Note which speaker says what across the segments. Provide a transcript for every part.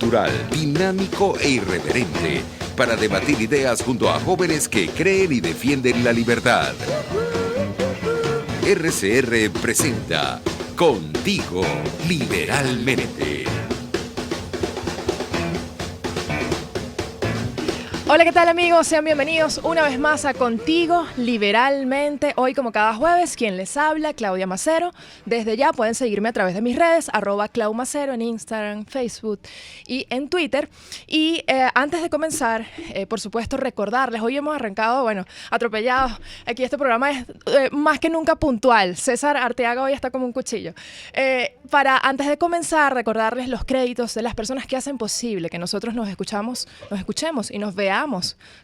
Speaker 1: natural, dinámico e irreverente para debatir ideas junto a jóvenes que creen y defienden la libertad. RCR presenta Contigo Liberalmente.
Speaker 2: Hola, ¿qué tal amigos? Sean bienvenidos una vez más a Contigo Liberalmente. Hoy, como cada jueves, quien les habla, Claudia Macero. Desde ya pueden seguirme a través de mis redes, @ClauMacero en Instagram, Facebook y en Twitter. Y antes de comenzar, por supuesto, recordarles, hoy hemos arrancado, atropellados. Aquí este programa es más que nunca puntual. César Arteaga hoy está como un cuchillo. Antes de comenzar, recordarles los créditos de las personas que hacen posible que nosotros nos escuchemos y nos veamos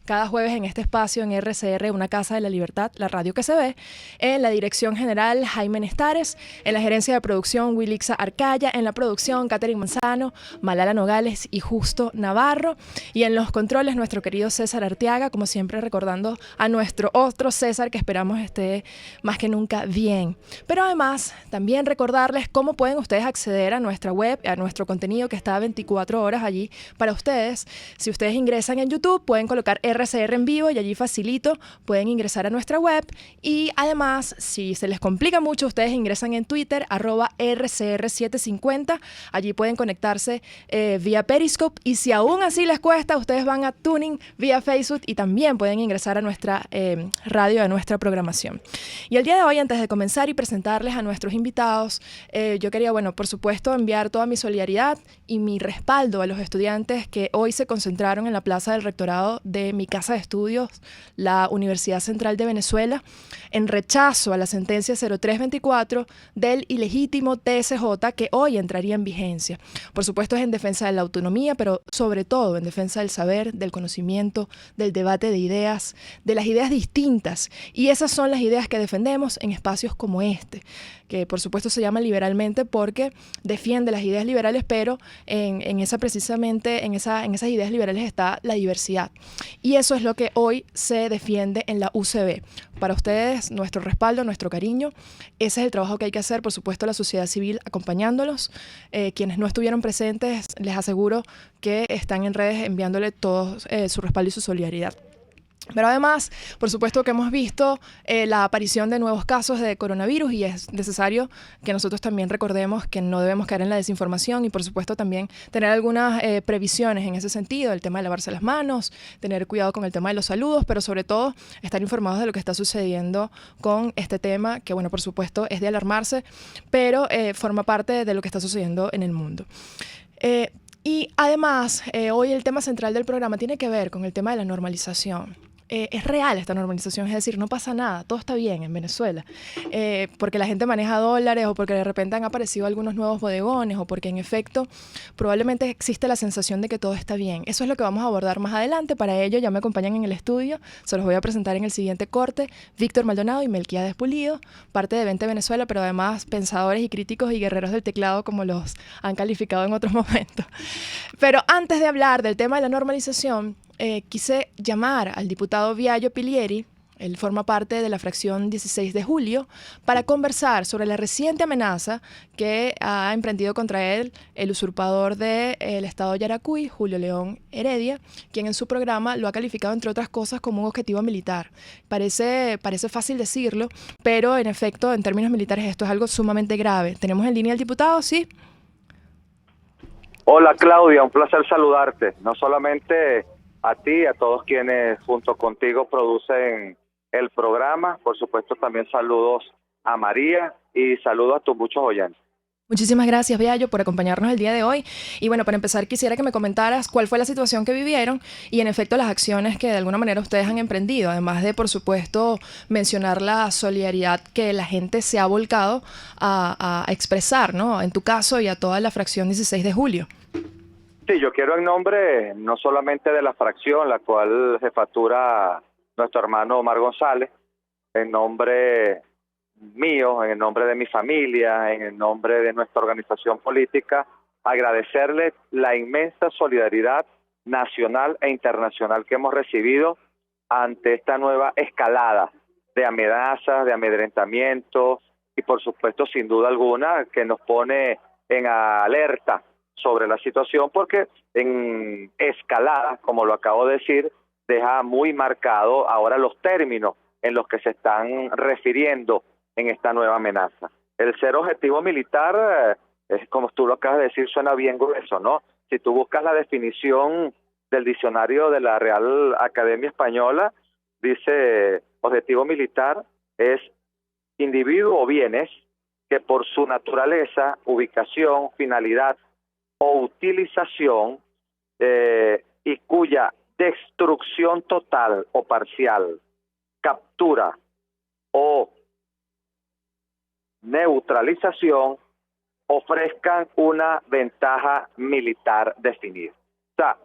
Speaker 2: cada jueves en este espacio en RCR, una Casa de la Libertad, la radio que se ve. En la dirección general, Jaime Nestares. En la gerencia de producción, Wilixa Arcaya. En la producción, Catherine Manzano, Malala Nogales y Justo Navarro. Y en los controles, nuestro querido César Arteaga, como siempre recordando a nuestro otro César, que esperamos esté más que nunca bien. Pero además, también recordarles cómo pueden ustedes acceder a nuestra web, a nuestro contenido que está 24 horas allí para ustedes. Si ustedes ingresan en YouTube, pueden colocar RCR en vivo y allí facilito pueden ingresar a nuestra web. Y además, si se les complica mucho, ustedes ingresan en Twitter, @RCR750. Allí pueden conectarse vía Periscope. Y si aún así les cuesta, ustedes van a Tuning vía Facebook y también pueden ingresar a nuestra radio, a nuestra programación. Y el día de hoy, antes de comenzar y presentarles a nuestros invitados, yo quería, por supuesto, enviar toda mi solidaridad y mi respaldo a los estudiantes que hoy se concentraron en la plaza del rectorado de mi casa de estudios, la Universidad Central de Venezuela, en rechazo a la sentencia 0324 del ilegítimo TSJ que hoy entraría en vigencia. Por supuesto, es en defensa de la autonomía, pero sobre todo en defensa del saber, del conocimiento, del debate de ideas, de las ideas distintas. Y esas son las ideas que defendemos en espacios como este, que por supuesto se llama Liberalmente porque defiende las ideas liberales, pero en esas ideas liberales está la diversidad. Y eso es lo que hoy se defiende en la UCB. Para ustedes, nuestro respaldo, nuestro cariño, ese es el trabajo que hay que hacer, por supuesto, la sociedad civil acompañándolos. Quienes no estuvieron presentes, les aseguro que están en redes enviándole todo su respaldo y su solidaridad. Pero además, por supuesto que hemos visto la aparición de nuevos casos de coronavirus y es necesario que nosotros también recordemos que no debemos caer en la desinformación y por supuesto también tener algunas previsiones en ese sentido, el tema de lavarse las manos, tener cuidado con el tema de los saludos, pero sobre todo estar informados de lo que está sucediendo con este tema que, por supuesto es de alarmarse, pero forma parte de lo que está sucediendo en el mundo. Y además, hoy el tema central del programa tiene que ver con el tema de la normalización. Es real esta normalización, es decir, no pasa nada, todo está bien en Venezuela, porque la gente maneja dólares o porque de repente han aparecido algunos nuevos bodegones o porque en efecto probablemente existe la sensación de que todo está bien. Eso es lo que vamos a abordar más adelante. Para ello ya me acompañan en el estudio, se los voy a presentar en el siguiente corte, Víctor Maldonado y Melquiades Pulido, parte de Vente Venezuela, pero además pensadores y críticos y guerreros del teclado como los han calificado en otros momentos. Pero antes de hablar del tema de la normalización, quise llamar al diputado Viallo Pilieri, él forma parte de la fracción 16 de julio, para conversar sobre la reciente amenaza que ha emprendido contra él el usurpador del estado de Yaracuy, Julio León Heredia, quien en su programa lo ha calificado, entre otras cosas, como un objetivo militar. Parece fácil decirlo, pero en efecto, en términos militares, esto es algo sumamente grave. ¿Tenemos en línea al diputado? ¿Sí?
Speaker 3: Hola Claudia, un placer saludarte, no solamente a ti, a todos quienes junto contigo producen el programa, por supuesto también saludos a María y saludos a tus muchos oyentes.
Speaker 2: Muchísimas gracias, Viallo, por acompañarnos el día de hoy. Y para empezar quisiera que me comentaras cuál fue la situación que vivieron y en efecto las acciones que de alguna manera ustedes han emprendido, además de, por supuesto, mencionar la solidaridad que la gente se ha volcado a expresar, ¿no? En tu caso y a toda la fracción 16 de julio.
Speaker 3: Sí, yo quiero en nombre no solamente de la fracción, la cual jefatura nuestro hermano Omar González, en nombre mío, en el nombre de mi familia, en el nombre de nuestra organización política, agradecerle la inmensa solidaridad nacional e internacional que hemos recibido ante esta nueva escalada de amenazas, de amedrentamiento y por supuesto sin duda alguna que nos pone en alerta sobre la situación, porque en escalada, como lo acabo de decir, deja muy marcado ahora los términos en los que se están refiriendo en esta nueva amenaza. El ser objetivo militar, como tú lo acabas de decir, suena bien grueso, ¿no? Si tú buscas la definición del diccionario de la Real Academia Española, dice objetivo militar es individuo o bienes que por su naturaleza, ubicación, finalidad o utilización y cuya destrucción total o parcial, captura o neutralización ofrezcan una ventaja militar definida. O sea,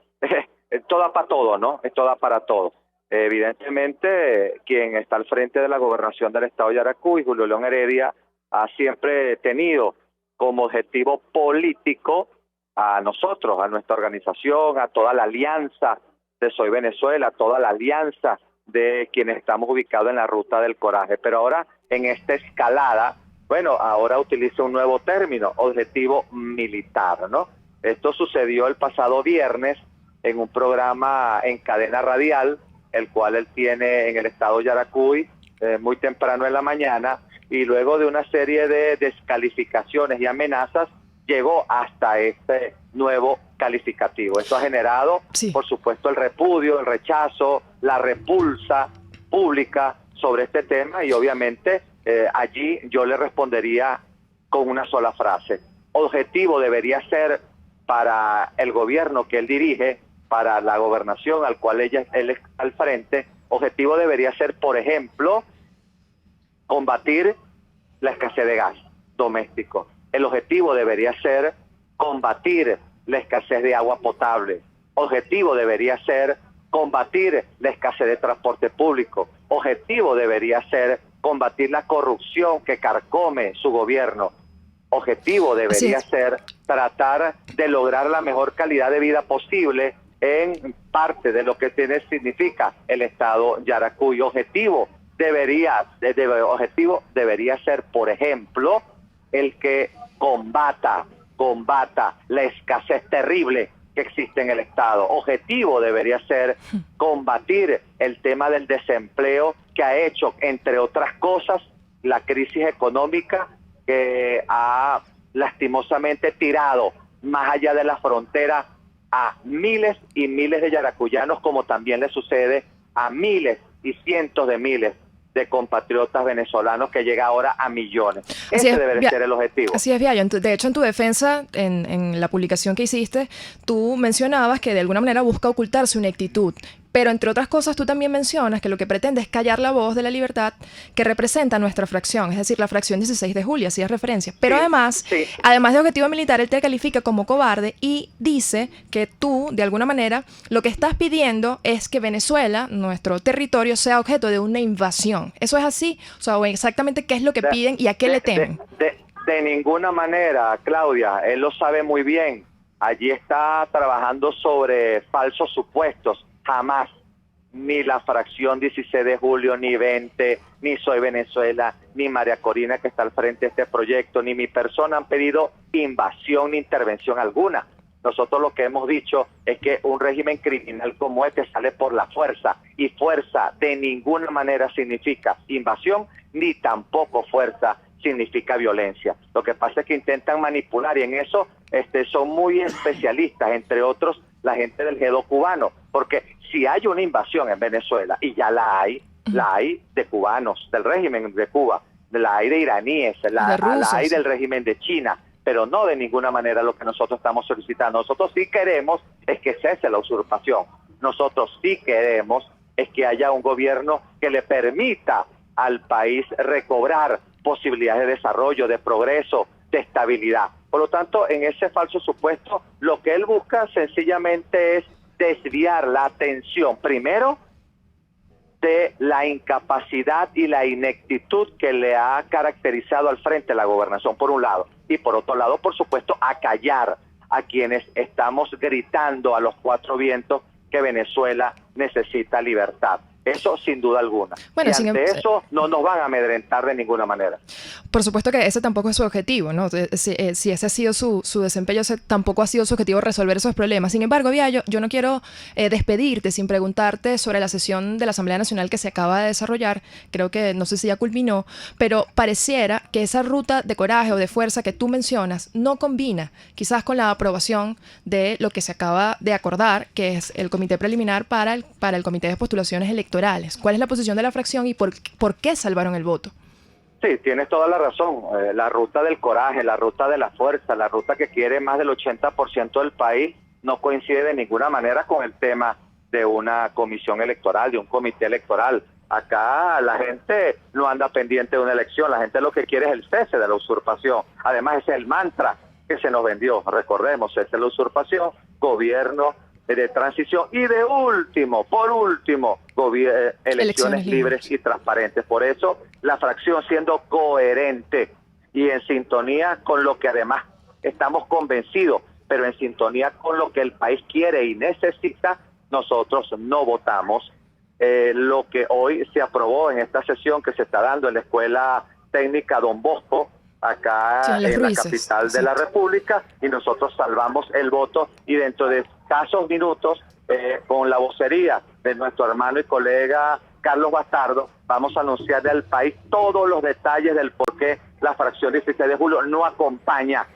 Speaker 3: esto da para todo, ¿no? Esto da para todo. Evidentemente, quien está al frente de la gobernación del estado de Yaracuy, Julio León Heredia, ha siempre tenido como objetivo político a nosotros, a nuestra organización, a toda la alianza de Soy Venezuela, a toda la alianza de quienes estamos ubicados en la ruta del coraje. Pero ahora, en esta escalada, bueno, ahora utiliza un nuevo término, objetivo militar, ¿no? Esto sucedió el pasado viernes en un programa en cadena radial, el cual él tiene en el estado de Yaracuy, muy temprano en la mañana, y luego de una serie de descalificaciones y amenazas, llegó hasta este nuevo calificativo. Eso ha generado, por supuesto, el repudio, el rechazo, la repulsa pública sobre este tema, y obviamente allí yo le respondería con una sola frase. Objetivo debería ser para el gobierno que él dirige, para la gobernación al cual él está al frente, objetivo debería ser, por ejemplo, combatir la escasez de gas doméstico. El objetivo debería ser combatir la escasez de agua potable. Objetivo debería ser combatir la escasez de transporte público. Objetivo debería ser combatir la corrupción que carcome su gobierno. Objetivo debería ser tratar de lograr la mejor calidad de vida posible en parte de lo que significa el estado Yaracuy. Objetivo debería ser, por ejemplo, el que combata la escasez terrible que existe en el estado. Objetivo debería ser combatir el tema del desempleo que ha hecho, entre otras cosas, la crisis económica que ha lastimosamente tirado más allá de la frontera a miles y miles de yaracuyanos, como también le sucede a miles y cientos de miles de compatriotas venezolanos, que llega ahora a millones. Ese debe ser el objetivo.
Speaker 2: Así es, Viallo. De hecho, en tu defensa, en la publicación que hiciste, tú mencionabas que de alguna manera busca ocultar su ineptitud. Pero, entre otras cosas, tú también mencionas que lo que pretende es callar la voz de la libertad que representa nuestra fracción, es decir, la fracción 16 de julio, así es referencia. Pero además de objetivo militar, él te califica como cobarde y dice que tú, de alguna manera, lo que estás pidiendo es que Venezuela, nuestro territorio, sea objeto de una invasión. ¿Eso es así? O sea, exactamente qué es lo que piden y a qué le temen.
Speaker 3: De ninguna manera, Claudia, él lo sabe muy bien. Allí está trabajando sobre falsos supuestos. Jamás, ni la fracción 16 de julio, ni 20, ni Soy Venezuela, ni María Corina, que está al frente de este proyecto, ni mi persona han pedido invasión ni intervención alguna. Nosotros lo que hemos dicho es que un régimen criminal como este sale por la fuerza, y fuerza de ninguna manera significa invasión, ni tampoco fuerza significa violencia. Lo que pasa es que intentan manipular, y en eso son muy especialistas, entre otros la gente del G2 cubano, porque si hay una invasión en Venezuela, y ya la hay de cubanos, del régimen de Cuba, la hay de iraníes, la hay del régimen de China, pero no de ninguna manera lo que nosotros estamos solicitando. Nosotros sí queremos es que cese la usurpación. Nosotros sí queremos es que haya un gobierno que le permita al país recobrar posibilidades de desarrollo, de progreso, de estabilidad. Por lo tanto, en ese falso supuesto, lo que él busca sencillamente es desviar la atención, primero, de la incapacidad y la ineptitud que le ha caracterizado al frente de la gobernación, por un lado, y por otro lado, por supuesto, acallar a quienes estamos gritando a los cuatro vientos que Venezuela necesita libertad. Eso sin duda alguna.
Speaker 2: Bueno,
Speaker 3: y ante eso no nos van a amedrentar de ninguna manera.
Speaker 2: Por supuesto que ese tampoco es su objetivo, ¿no? Si ese ha sido su desempeño, ese tampoco ha sido su objetivo resolver esos problemas. Sin embargo, yo no quiero despedirte sin preguntarte sobre la sesión de la Asamblea Nacional que se acaba de desarrollar. Creo que no sé si ya culminó, pero pareciera que esa ruta de coraje o de fuerza que tú mencionas no combina quizás con la aprobación de lo que se acaba de acordar, que es el comité preliminar para el comité de postulaciones electorales. ¿Cuál es la posición de la fracción y por qué salvaron el voto?
Speaker 3: Sí, tienes toda la razón. La ruta del coraje, la ruta de la fuerza, la ruta que quiere más del 80% del país no coincide de ninguna manera con el tema de una comisión electoral, de un comité electoral. Acá la gente no anda pendiente de una elección, la gente lo que quiere es el cese de la usurpación. Además, ese es el mantra que se nos vendió. Recordemos, cese de la usurpación, gobierno de transición y de último, por último, elecciones libres y transparentes. Por eso la fracción, siendo coherente y en sintonía con lo que además estamos convencidos, pero en sintonía con lo que el país quiere y necesita, nosotros no votamos lo que hoy se aprobó en esta sesión que se está dando en la Escuela Técnica Don Bosco, acá en la capital de la República, y nosotros salvamos el voto, y dentro de escasos minutos, con la vocería de nuestro hermano y colega Carlos Bastardo, vamos a anunciarle al país todos los detalles del por qué la fracción 16 de julio no acompaña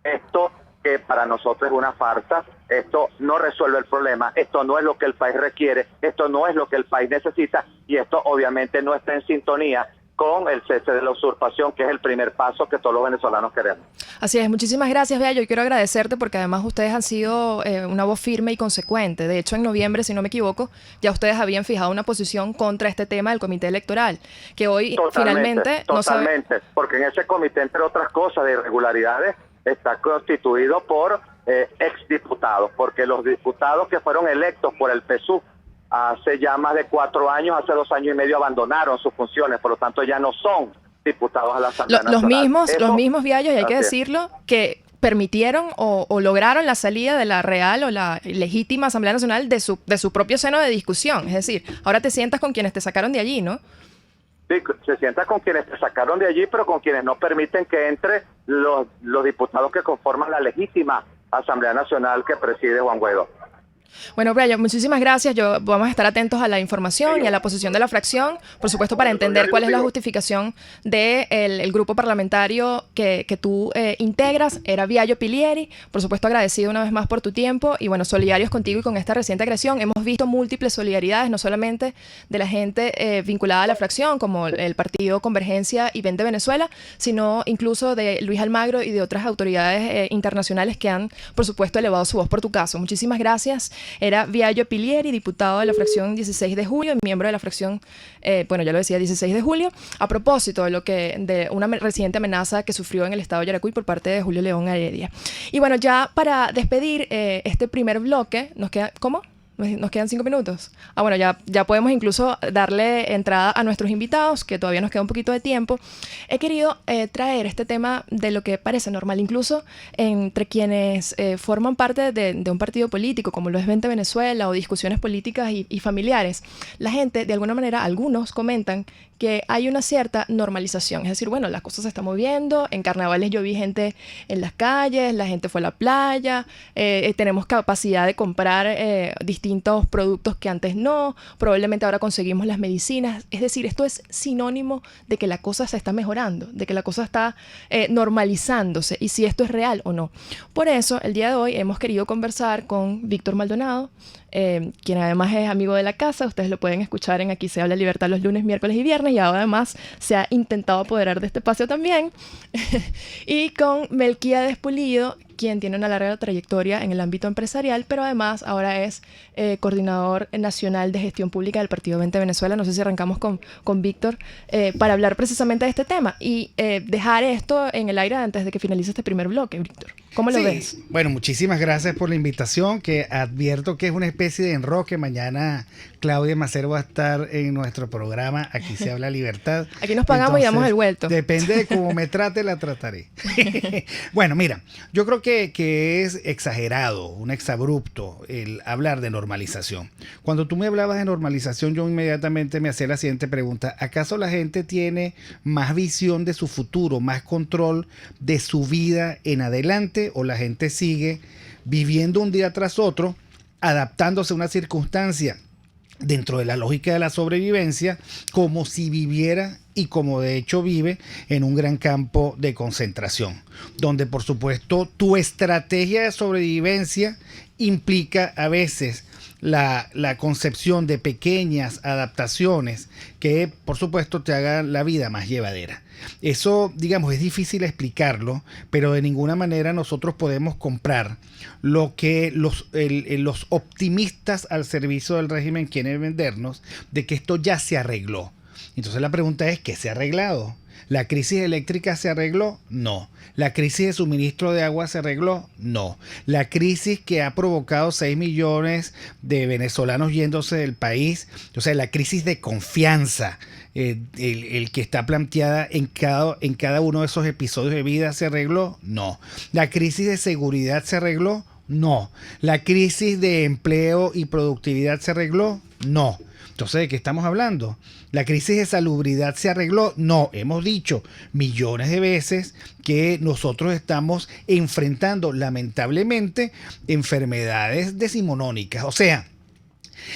Speaker 3: esto, que para nosotros es una farsa. Esto no resuelve el problema, esto no es lo que el país requiere, esto no es lo que el país necesita, y esto obviamente no está en sintonía con el cese de la usurpación, que es el primer paso que todos los venezolanos queremos.
Speaker 2: Así es, muchísimas gracias, Bea. Yo quiero agradecerte porque además ustedes han sido una voz firme y consecuente. De hecho, en noviembre, si no me equivoco, ya ustedes habían fijado una posición contra este tema del comité electoral, que hoy finalmente...
Speaker 3: Totalmente, porque en ese comité, entre otras cosas de irregularidades, está constituido por exdiputados, porque los diputados que fueron electos por el PSUV hace ya más de 4 años, hace 2 años y medio abandonaron sus funciones, por lo tanto ya no son diputados a la Asamblea Nacional.
Speaker 2: Los mismos Viallos, y hay que decirlo, que permitieron o lograron la salida de la real o la legítima Asamblea Nacional de su propio seno de discusión. Es decir, ahora te sientas con quienes te sacaron de allí, ¿no?
Speaker 3: Sí, se sienta con quienes te sacaron de allí, pero con quienes no permiten que entre los diputados que conforman la legítima Asamblea Nacional que preside Juan Guaidó.
Speaker 2: Bueno, Brian, muchísimas gracias. Vamos a estar atentos a la información y a la posición de la fracción, por supuesto, para entender cuál es la justificación del grupo parlamentario que tú integras. Era Viallo Pilieri, por supuesto, agradecido una vez más por tu tiempo y, bueno, solidarios contigo y con esta reciente agresión. Hemos visto múltiples solidaridades, no solamente de la gente vinculada a la fracción, como el Partido Convergencia y Vente Venezuela, sino incluso de Luis Almagro y de otras autoridades internacionales que han, por supuesto, elevado su voz por tu caso. Muchísimas gracias. Era Viallo Pilieri, diputado de la fracción 16 de julio, miembro de la fracción, bueno, ya lo decía, 16 de julio, a propósito de una reciente amenaza que sufrió en el estado de Yaracuy por parte de Julio León Heredia. Y bueno, ya para despedir este primer bloque, nos queda, ¿cómo? Nos quedan 5 minutos. Bueno, ya podemos incluso darle entrada a nuestros invitados, que todavía nos queda un poquito de tiempo. He querido traer este tema de lo que parece normal, incluso entre quienes forman parte de un partido político, como lo es Vente Venezuela, o discusiones políticas y familiares. La gente, de alguna manera, algunos comentan que hay una cierta normalización. Es decir, bueno, las cosas se están moviendo. En carnavales yo vi gente en las calles, la gente fue a la playa, tenemos capacidad de comprar distintos productos que antes no, probablemente ahora conseguimos las medicinas. Es decir, esto es sinónimo de que la cosa se está mejorando, de que la cosa está normalizándose, y si esto es real o no. Por eso, el día de hoy hemos querido conversar con Víctor Maldonado, quien además es amigo de la casa. Ustedes lo pueden escuchar en Aquí se habla libertad los lunes, miércoles y viernes, y ahora además se ha intentado apoderar de este espacio también. Y con Melquíades Pulido, quien tiene una larga trayectoria en el ámbito empresarial, pero además ahora es coordinador nacional de gestión pública del Partido Vente Venezuela. No sé si arrancamos con Víctor para hablar precisamente de este tema y dejar esto en el aire antes de que finalice este primer bloque, Víctor. ¿Cómo lo
Speaker 4: Sí,
Speaker 2: ves?
Speaker 4: bueno, muchísimas gracias por la invitación, que advierto que es una especie de enroque. Mañana Claudia Macero va a estar en nuestro programa, Aquí se habla libertad.
Speaker 2: Aquí nos pagamos y damos el vuelto.
Speaker 4: Depende de cómo me trate, la trataré. Bueno, mira, yo creo que es exagerado, un exabrupto el hablar de normalización. Cuando tú me hablabas de normalización, yo inmediatamente me hacía la siguiente pregunta: ¿acaso la gente tiene más visión de su futuro, más control de su vida en adelante, o la gente sigue viviendo un día tras otro, adaptándose a una circunstancia dentro de la lógica de la sobrevivencia, como si viviera y como de hecho vive en un gran campo de concentración, donde por supuesto tu estrategia de sobrevivencia implica a veces la concepción de pequeñas adaptaciones que por supuesto te hagan la vida más llevadera? Eso, digamos, es difícil explicarlo, pero de ninguna manera nosotros podemos comprar lo que los optimistas al servicio del régimen quieren vendernos, de que esto ya se arregló. Entonces la pregunta es, ¿qué se ha arreglado? ¿La crisis eléctrica se arregló? No. ¿La crisis de suministro de agua se arregló? No. ¿La crisis que ha provocado 6 millones de venezolanos yéndose del país, o sea, la crisis de confianza, el que está planteada en cada uno de esos episodios de vida, se arregló? No. ¿La crisis de seguridad se arregló? No. ¿La crisis de empleo y productividad se arregló? No. Entonces, ¿de qué estamos hablando? ¿La crisis de salubridad se arregló? No, hemos dicho millones de veces que nosotros estamos enfrentando lamentablemente enfermedades decimonónicas. O sea,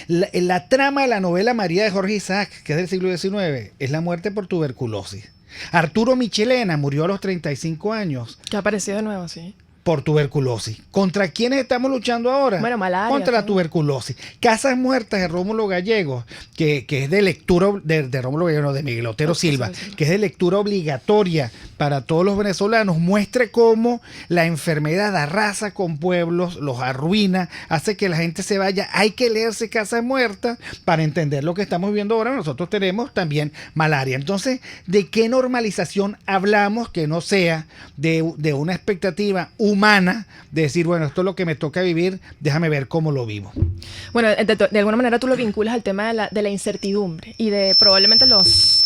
Speaker 4: la trama de la novela María de Jorge Isaac, que es del siglo XIX, es la muerte por tuberculosis. Arturo Michelena murió a los 35 años.
Speaker 2: Que ha aparecido de nuevo, sí.
Speaker 4: Por tuberculosis. ¿Contra quiénes estamos luchando ahora?
Speaker 2: Bueno, malaria.
Speaker 4: Contra la tuberculosis. Casas Muertas de Rómulo Gallegos, que es de lectura, de Rómulo Gallegos, no, de Miguel Otero Silva, que es de lectura obligatoria para todos los venezolanos, muestre cómo la enfermedad arrasa con pueblos, los arruina, hace que la gente se vaya. Hay que leerse Casas Muertas para entender lo que estamos viendo ahora. Nosotros tenemos también malaria. Entonces, ¿de qué normalización hablamos que no sea de una expectativa humana de decir, bueno, esto es lo que me toca vivir, déjame ver cómo lo vivo?
Speaker 2: Bueno, de alguna manera tú lo vinculas al tema de la incertidumbre y de probablemente los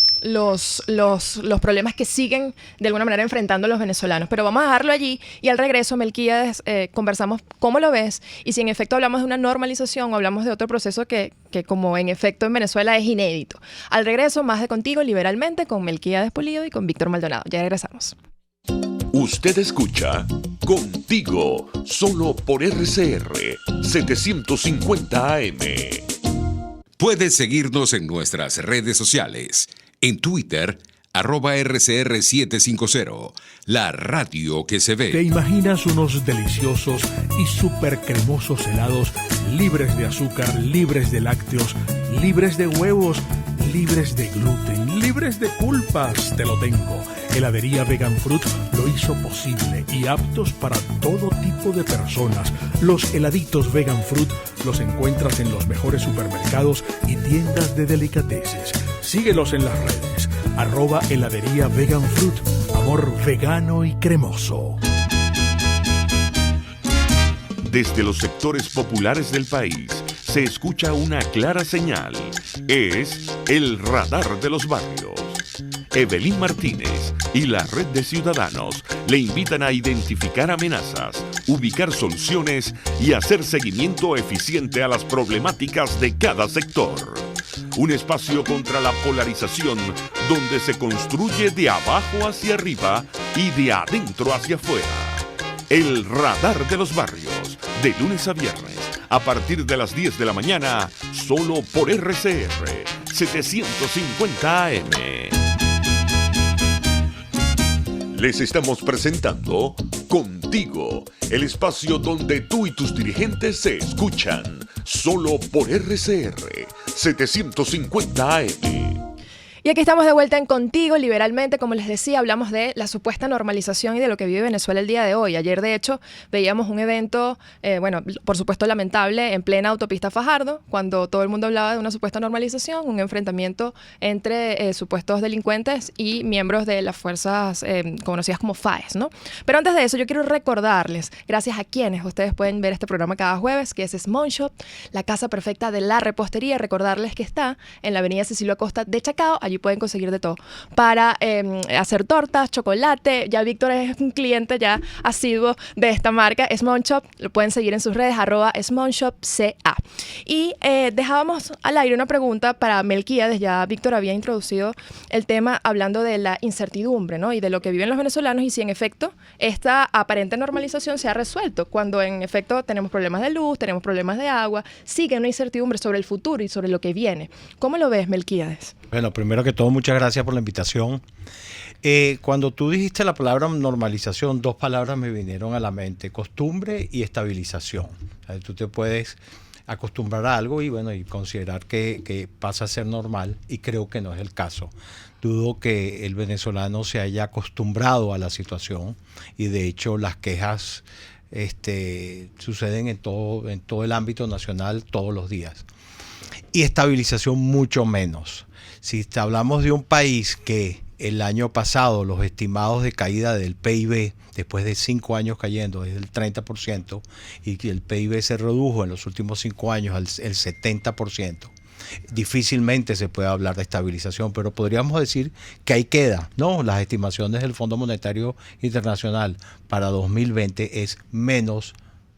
Speaker 2: problemas que siguen de alguna manera enfrentando los venezolanos. Pero vamos a dejarlo allí y al regreso, Melquíades, conversamos cómo lo ves y si en efecto hablamos de una normalización o hablamos de otro proceso que como en efecto en Venezuela es inédito. Al regreso, más de Contigo Liberalmente con Melquíades Pulido y con Víctor Maldonado. Ya regresamos.
Speaker 1: Usted escucha Contigo, solo por RCR 750 AM. Puedes seguirnos en nuestras redes sociales. En Twitter, @RCR750, la radio que se ve.
Speaker 5: ¿Te imaginas unos deliciosos y súper cremosos helados libres de azúcar, libres de lácteos, libres de huevos, libres de gluten, libres de culpas? Te lo tengo. Heladería Vegan Fruit lo hizo posible y aptos para todo tipo de personas. Los heladitos Vegan Fruit los encuentras en los mejores supermercados y tiendas de delicateces. Síguelos en las redes. @heladería Vegan Fruit. Amor vegano y cremoso.
Speaker 6: Desde los sectores populares del país se escucha una clara señal. Es el radar de los barrios. Evelyn Martínez y la Red de Ciudadanos le invitan a identificar amenazas, ubicar soluciones y hacer seguimiento eficiente a las problemáticas de cada sector. Un espacio contra la polarización donde se construye de abajo hacia arriba y de adentro hacia afuera. El radar de los barrios, de lunes a viernes, a partir de las 10 de la mañana, solo por RCR 750 AM. Les estamos presentando Contigo, el espacio donde tú y tus dirigentes se escuchan, solo por RCR 750 AM.
Speaker 2: Y aquí estamos de vuelta en Contigo Liberalmente. Como les decía, hablamos de la supuesta normalización y de lo que vive Venezuela el día de hoy. Ayer, de hecho, veíamos un evento, por supuesto lamentable, en plena autopista Fajardo, cuando todo el mundo hablaba de una supuesta normalización, un enfrentamiento entre supuestos delincuentes y miembros de las fuerzas conocidas como FAES, ¿no? Pero antes de eso, yo quiero recordarles, gracias a quienes ustedes pueden ver este programa cada jueves, que es Small Shop, la casa perfecta de la repostería. Recordarles que está en la avenida Cecilio Acosta de Chacao. Allí pueden conseguir de todo para hacer tortas, chocolate. Ya Víctor es un cliente ya asiduo de esta marca, Small Shop. Lo pueden seguir en sus redes, @SmallShopCA. Y dejábamos al aire una pregunta para Melquíades. Ya Víctor había introducido el tema hablando de la incertidumbre, ¿no? Y de lo que viven los venezolanos y si en efecto esta aparente normalización se ha resuelto, cuando en efecto tenemos problemas de luz, tenemos problemas de agua, sigue una incertidumbre sobre el futuro y sobre lo que viene. ¿Cómo lo ves, Melquíades?
Speaker 7: Bueno, primero que todo, muchas gracias por la invitación. Cuando tú dijiste la palabra normalización, dos palabras me vinieron a la mente: costumbre y estabilización. O sea, tú te puedes acostumbrar a algo y considerar que pasa a ser normal, y creo que no es el caso. Dudo que el venezolano se haya acostumbrado a la situación, y de hecho las quejas suceden en todo el ámbito nacional todos los días. Y estabilización mucho menos. Si hablamos de un país que el año pasado los estimados de caída del PIB, después de 5 años cayendo, es del 30%, y que el PIB se redujo en los últimos 5 años al 70%, difícilmente se puede hablar de estabilización, pero podríamos decir que ahí queda, ¿no? Las estimaciones del Fondo Monetario Internacional para 2020 es menos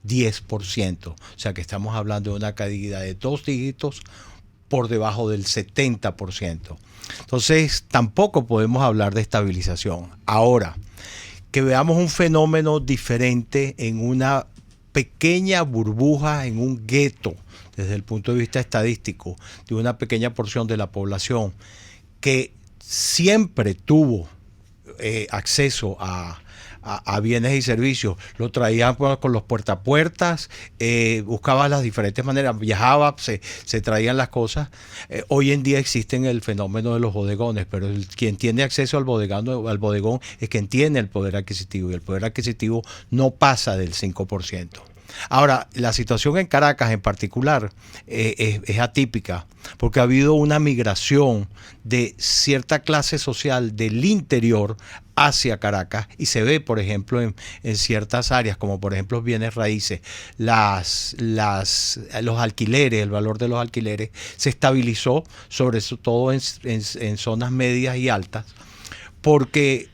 Speaker 7: 10%, o sea que estamos hablando de una caída de 2 dígitos por debajo del 70%. Entonces tampoco podemos hablar de estabilización. Ahora, que veamos un fenómeno diferente en una pequeña burbuja, en un gueto, desde el punto de vista estadístico, de una pequeña porción de la población que siempre tuvo acceso a bienes y servicios, lo traían con los puerta a puertas, buscaba las diferentes maneras, viajaba, se traían las cosas. Hoy en día existen el fenómeno de los bodegones, pero quien tiene acceso al bodegón es quien tiene el poder adquisitivo, y el poder adquisitivo no pasa del 5%. Ahora, la situación en Caracas en particular es atípica, porque ha habido una migración de cierta clase social del interior hacia Caracas, y se ve, por ejemplo, en ciertas áreas, como por ejemplo bienes raíces, los alquileres, el valor de los alquileres se estabilizó, sobre todo en zonas medias y altas, porque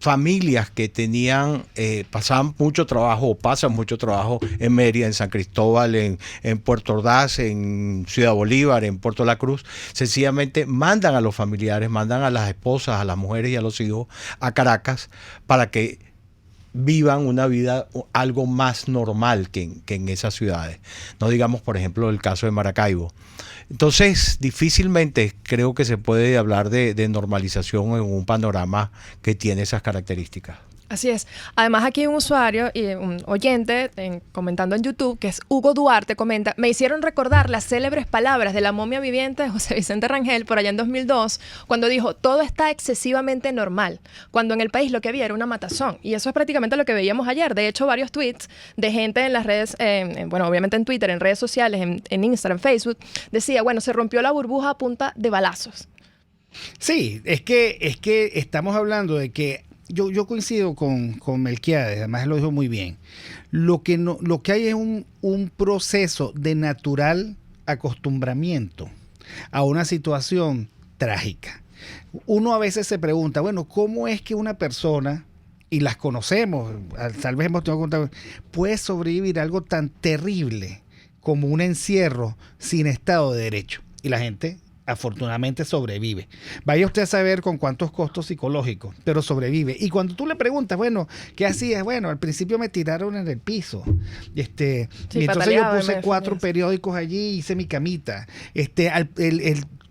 Speaker 7: familias que pasaban mucho trabajo, o pasan mucho trabajo en Mérida, en San Cristóbal, en Puerto Ordaz, en Ciudad Bolívar, en Puerto La Cruz, sencillamente mandan a los familiares, mandan a las esposas, a las mujeres y a los hijos a Caracas para que vivan una vida algo más normal que en esas ciudades. No digamos, por ejemplo, el caso de Maracaibo. Entonces, difícilmente creo que se puede hablar de normalización en un panorama que tiene esas características.
Speaker 2: Así es. Además, aquí un usuario y un oyente comentando en YouTube, que es Hugo Duarte, comenta: me hicieron recordar las célebres palabras de la momia viviente de José Vicente Rangel por allá en 2002, cuando dijo: todo está excesivamente normal, cuando en el país lo que había era una matazón. Y eso es prácticamente lo que veíamos ayer. De hecho, varios tweets de gente en las redes, obviamente en Twitter, en redes sociales, en Instagram, Facebook, decía: bueno, se rompió la burbuja a punta de balazos.
Speaker 4: Sí, es que estamos hablando de que yo coincido con Melquíades, además lo dijo muy bien. Lo que hay es un proceso de natural acostumbramiento a una situación trágica. Uno a veces se pregunta, bueno, ¿cómo es que una persona, y las conocemos, tal vez hemos tenido contacto, puede sobrevivir a algo tan terrible como un encierro sin Estado de Derecho? Y la gente afortunadamente sobrevive. Vaya usted a saber con cuántos costos psicológicos, pero sobrevive. Y cuando tú le preguntas, bueno, ¿qué hacías? Bueno, al principio me tiraron en el piso. Y entonces yo puse 4 periódicos allí, hice mi camita.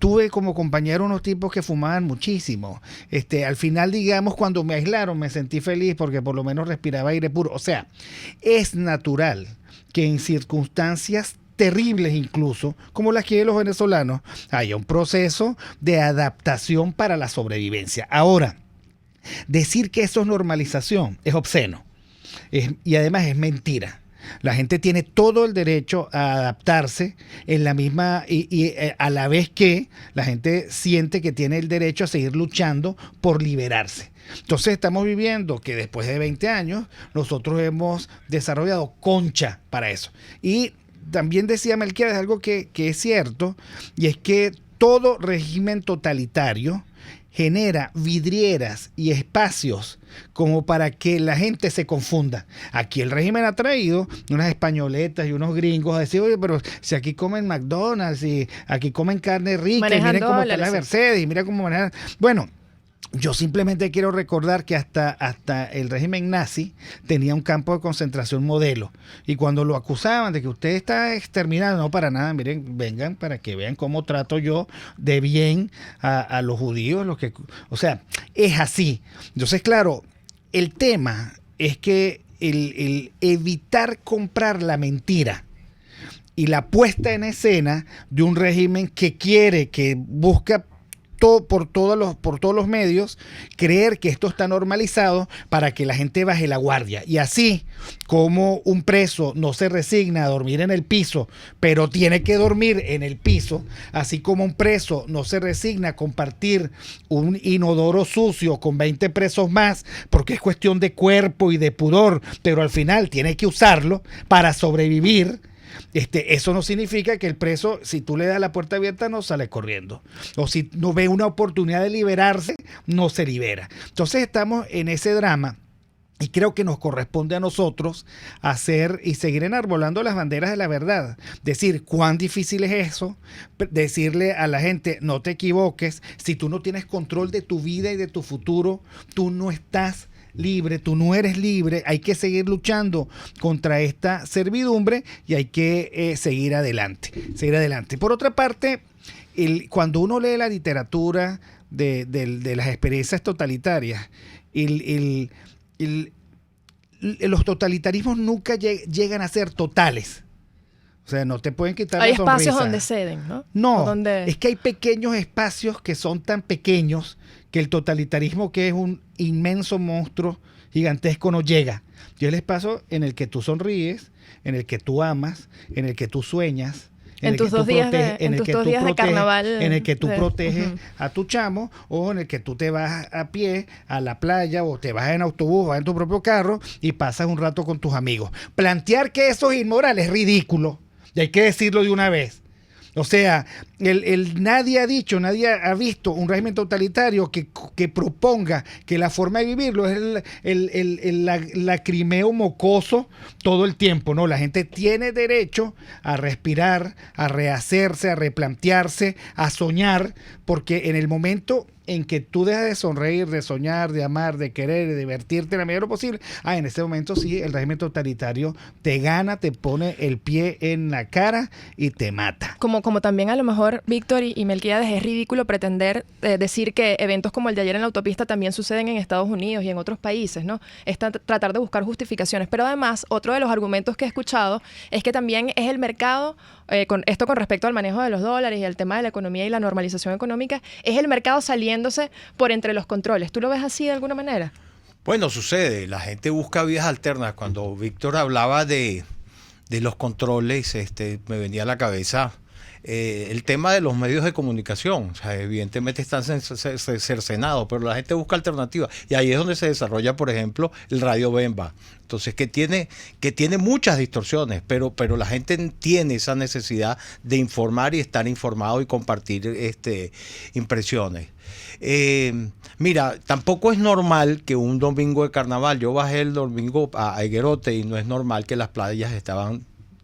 Speaker 4: Tuve como compañero unos tipos que fumaban muchísimo. Al final, digamos, cuando me aislaron, me sentí feliz porque por lo menos respiraba aire puro. O sea, es natural que en circunstancias terribles incluso, como las que hay los venezolanos, haya un proceso de adaptación para la sobrevivencia. Ahora, decir que eso es normalización es obsceno y además es mentira. La gente tiene todo el derecho a adaptarse en la misma y a la vez que la gente siente que tiene el derecho a seguir luchando por liberarse. Entonces estamos viviendo que después de 20 años nosotros hemos desarrollado concha para eso. Y también decía Melquiades algo que es cierto, y es que todo régimen totalitario genera vidrieras y espacios como para que la gente se confunda. Aquí el régimen ha traído unas españoletas y unos gringos a decir, oye, pero si aquí comen McDonald's y aquí comen carne rica, y miren cómo está la Mercedes, y mira cómo manejan. Bueno, yo simplemente quiero recordar que hasta el régimen nazi tenía un campo de concentración modelo. Y cuando lo acusaban de que usted está exterminado, no para nada, miren, vengan para que vean cómo trato yo de bien a los judíos. O sea, es así. Entonces, claro, el tema es que el evitar comprar la mentira y la puesta en escena de un régimen que busca por todos los medios, creer que esto está normalizado para que la gente baje la guardia. Y así como un preso no se resigna a dormir en el piso, pero tiene que dormir en el piso, así como un preso no se resigna a compartir un inodoro sucio con 20 presos más, porque es cuestión de cuerpo y de pudor, pero al final tiene que usarlo para sobrevivir. Eso no significa que el preso, si tú le das la puerta abierta, no sale corriendo. O si no ve una oportunidad de liberarse, no se libera. Entonces estamos en ese drama y creo que nos corresponde a nosotros hacer y seguir enarbolando las banderas de la verdad. Decir cuán difícil es eso, decirle a la gente, no te equivoques, si tú no tienes control de tu vida y de tu futuro, tú no estás libre, tú no eres libre, hay que seguir luchando contra esta servidumbre y hay que seguir adelante. Por otra parte, cuando uno lee la literatura de las experiencias totalitarias, los totalitarismos nunca llegan a ser totales. O sea, no te pueden quitar
Speaker 2: hay
Speaker 4: la sonrisa.
Speaker 2: Hay espacios donde ceden, ¿no?
Speaker 4: No, es que hay pequeños espacios que son tan pequeños que el totalitarismo, que es un inmenso monstruo gigantesco, no llega. Y el espacio en el que tú sonríes, en el que tú amas, en el que tú sueñas,
Speaker 2: en tus dos días de carnaval,
Speaker 4: en el que tú proteges a tu chamo, o en el que tú te vas a pie a la playa, o te vas en autobús, vas en tu propio carro y pasas un rato con tus amigos. Plantear que eso es inmoral es ridículo, y hay que decirlo de una vez. O sea, nadie ha visto un régimen totalitario que proponga que la forma de vivirlo es el lacrimeo mocoso todo el tiempo. No, la gente tiene derecho a respirar, a rehacerse, a replantearse, a soñar, porque en el momento en que tú dejas de sonreír, de soñar, de amar, de querer, de divertirte en la medida de lo posible, en ese momento sí, el régimen totalitario te gana, te pone el pie en la cara y te mata.
Speaker 2: Como también a lo mejor, Víctor y Melquiades, es ridículo pretender decir que eventos como el de ayer en la autopista también suceden en Estados Unidos y en otros países, ¿no? Es tratar de buscar justificaciones. Pero además, otro de los argumentos que he escuchado es que también es el mercado, con respecto al manejo de los dólares y al tema de la economía y la normalización económica, es el mercado saliéndose por entre los controles. ¿Tú lo ves así de alguna manera?
Speaker 7: Bueno, sucede. La gente busca vías alternas. Cuando Víctor hablaba de los controles, me venía a la cabeza el tema de los medios de comunicación. O sea, evidentemente están cercenados, pero la gente busca alternativas. Y ahí es donde se desarrolla, por ejemplo, el Radio Bemba. Entonces, que tiene muchas distorsiones, pero la gente tiene esa necesidad de informar y estar informado y compartir impresiones. Mira, tampoco es normal que un domingo de carnaval, yo bajé el domingo a Higuerote y no es normal que las playas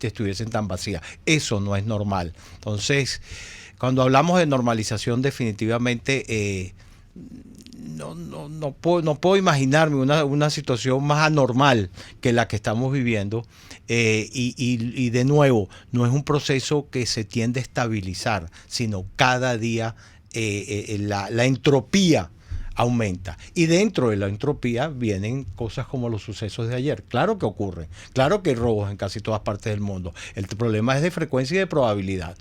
Speaker 7: estuviesen tan vacías. Eso no es normal. Entonces, cuando hablamos de normalización, definitivamente no puedo imaginarme una situación más anormal que la que estamos viviendo. Y de nuevo, no es un proceso que se tiende a estabilizar, sino cada día la entropía aumenta. Y dentro de la entropía vienen cosas como los sucesos de ayer. Claro que ocurren, claro que hay robos en casi todas partes del mundo. El problema es de frecuencia y de probabilidad.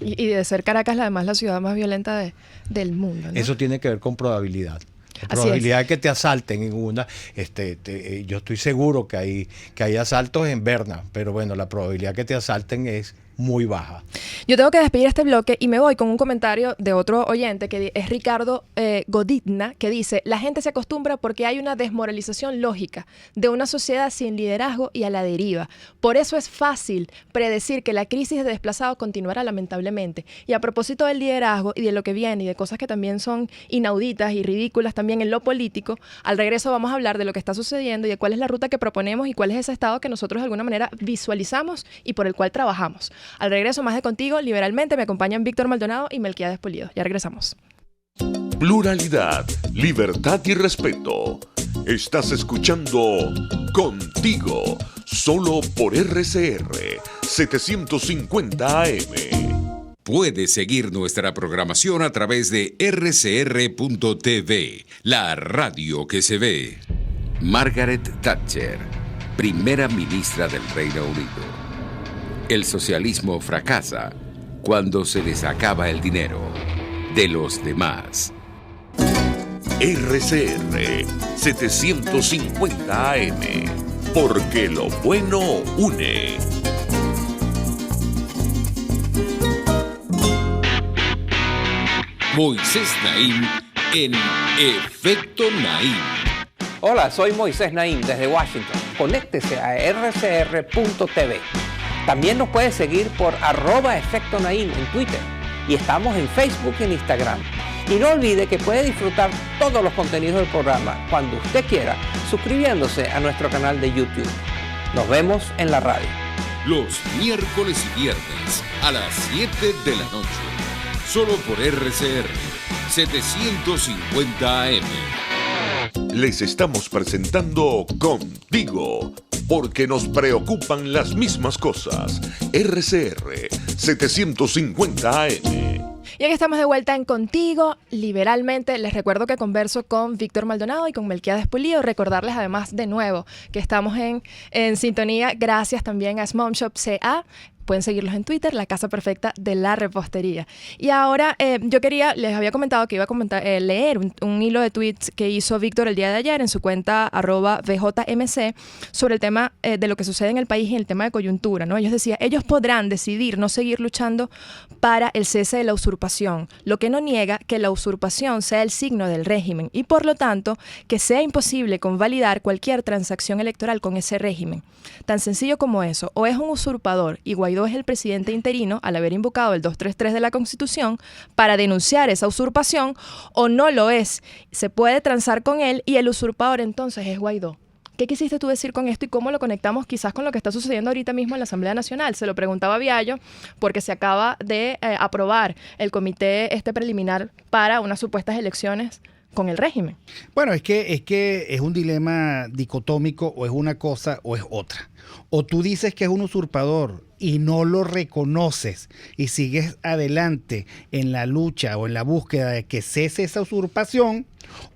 Speaker 2: Y de ser Caracas, además, la ciudad más violenta del mundo, ¿no?
Speaker 7: Eso tiene que ver con probabilidad. La
Speaker 2: Así
Speaker 7: probabilidad de
Speaker 2: es.
Speaker 7: que te asalten en una, yo estoy seguro que hay asaltos en Berna, pero bueno, la probabilidad que te asalten es muy baja.
Speaker 2: Yo tengo que despedir este bloque y me voy con un comentario de otro oyente que es Ricardo Goditna, que dice: la gente se acostumbra porque hay una desmoralización lógica de una sociedad sin liderazgo y a la deriva. Por eso es fácil predecir que la crisis de desplazados continuará lamentablemente. Y a propósito del liderazgo y de lo que viene y de cosas que también son inauditas y ridículas también en lo político, al regreso vamos a hablar de lo que está sucediendo y de cuál es la ruta que proponemos y cuál es ese estado que nosotros de alguna manera visualizamos y por el cual trabajamos. Al regreso, más de Contigo, liberalmente, me acompañan Víctor Maldonado y Melquiades Pulido. Ya regresamos.
Speaker 6: Pluralidad, libertad y respeto. Estás escuchando Contigo, solo por RCR 750 AM.
Speaker 1: Puedes seguir nuestra programación a través de rcr.tv, la radio que se ve. Margaret Thatcher, primera ministra del Reino Unido. El socialismo fracasa cuando se les acaba el dinero de los demás.
Speaker 6: RCR 750 AM, porque lo bueno une.
Speaker 1: Moisés Naim en Efecto Naim.
Speaker 8: Hola, soy Moisés Naim desde Washington. Conéctese a rcr.tv. También nos puede seguir por @Efecto Naim en Twitter. Y estamos en Facebook y en Instagram. Y no olvide que puede disfrutar todos los contenidos del programa cuando usted quiera, suscribiéndose a nuestro canal de YouTube. Nos vemos en la radio.
Speaker 1: Los miércoles y viernes a las 7 de la noche. Solo por RCR 750 AM.
Speaker 6: Les estamos presentando Contigo, porque nos preocupan las mismas cosas. RCR 750 AM.
Speaker 2: Y aquí estamos de vuelta en Contigo, liberalmente. Les recuerdo que converso con Víctor Maldonado y con Melquiades Pulido. Recordarles además de nuevo que estamos en sintonía gracias también a Smom Shop CA. Pueden seguirlos en Twitter, la casa perfecta de la repostería. Y ahora les había comentado que iba a leer un hilo de tweets que hizo Víctor el día de ayer en su cuenta @VJMC sobre el tema de lo que sucede en el país y el tema de coyuntura, ¿no? Ellos decían, ellos podrán decidir no seguir luchando para el cese de la usurpación, lo que no niega que la usurpación sea el signo del régimen y por lo tanto que sea imposible convalidar cualquier transacción electoral con ese régimen. Tan sencillo como eso, o es un usurpador y Guaidó es el presidente interino al haber invocado el 233 de la Constitución para denunciar esa usurpación, o no lo es. Se puede transar con él y el usurpador entonces es Guaidó. ¿Qué quisiste tú decir con esto y cómo lo conectamos quizás con lo que está sucediendo ahorita mismo en la Asamblea Nacional? Se lo preguntaba a Viallo porque se acaba de aprobar el comité preliminar para unas supuestas elecciones con el régimen.
Speaker 4: Bueno, es que es un dilema dicotómico, o es una cosa o es otra. O tú dices que es un usurpador y no lo reconoces y sigues adelante en la lucha o en la búsqueda de que cese esa usurpación,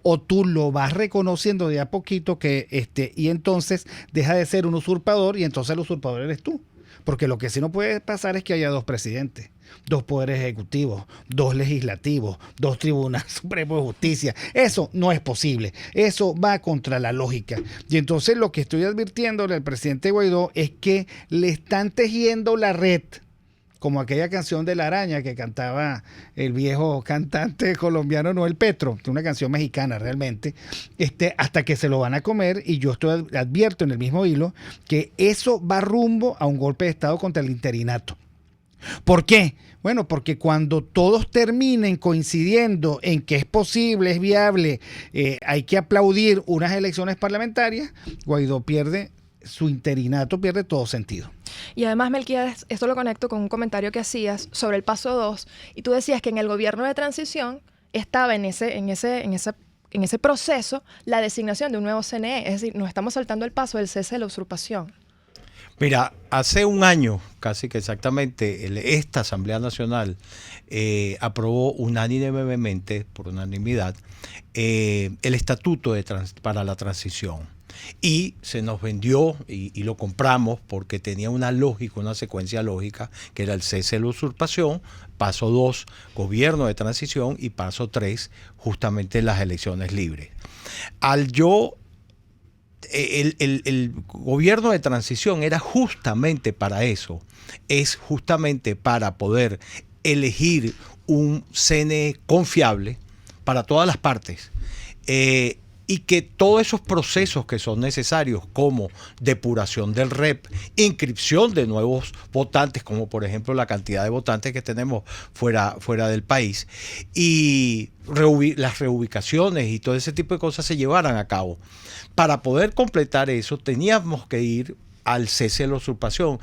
Speaker 4: o tú lo vas reconociendo de a poquito y entonces deja de ser un usurpador y entonces el usurpador eres tú. Porque lo que sí no puede pasar es que haya dos presidentes, dos poderes ejecutivos, dos legislativos, dos tribunales supremos de justicia. Eso no es posible. Eso va contra la lógica. Y entonces lo que estoy advirtiéndole al presidente Guaidó es que le están tejiendo la red, como aquella canción de La Araña que cantaba el viejo cantante colombiano Noel Petro, una canción mexicana realmente, hasta que se lo van a comer. Y yo advierto en el mismo hilo que eso va rumbo a un golpe de Estado contra el interinato. ¿Por qué? Bueno, porque cuando todos terminen coincidiendo en que es posible, es viable, hay que aplaudir unas elecciones parlamentarias, Guaidó pierde su interinato, pierde todo sentido.
Speaker 2: Y además, Melquiades, esto lo conecto con un comentario que hacías sobre el paso 2, y tú decías que en el gobierno de transición estaba en ese proceso la designación de un nuevo CNE, es decir, nos estamos saltando el paso del cese de la usurpación.
Speaker 7: Mira, hace un año, casi que exactamente, esta Asamblea Nacional aprobó unánimemente, por unanimidad, el Estatuto para la Transición. Y se nos vendió y lo compramos porque tenía una lógica, una secuencia lógica, que era el cese de la usurpación, paso 2, gobierno de transición, y paso 3, justamente las elecciones libres. El gobierno de transición era justamente para eso, es justamente para poder elegir un CNE confiable para todas las partes, y que todos esos procesos que son necesarios, como depuración del REP, inscripción de nuevos votantes, como por ejemplo la cantidad de votantes que tenemos fuera del país, y las reubicaciones y todo ese tipo de cosas se llevaran a cabo. Para poder completar eso teníamos que ir al cese de la usurpación,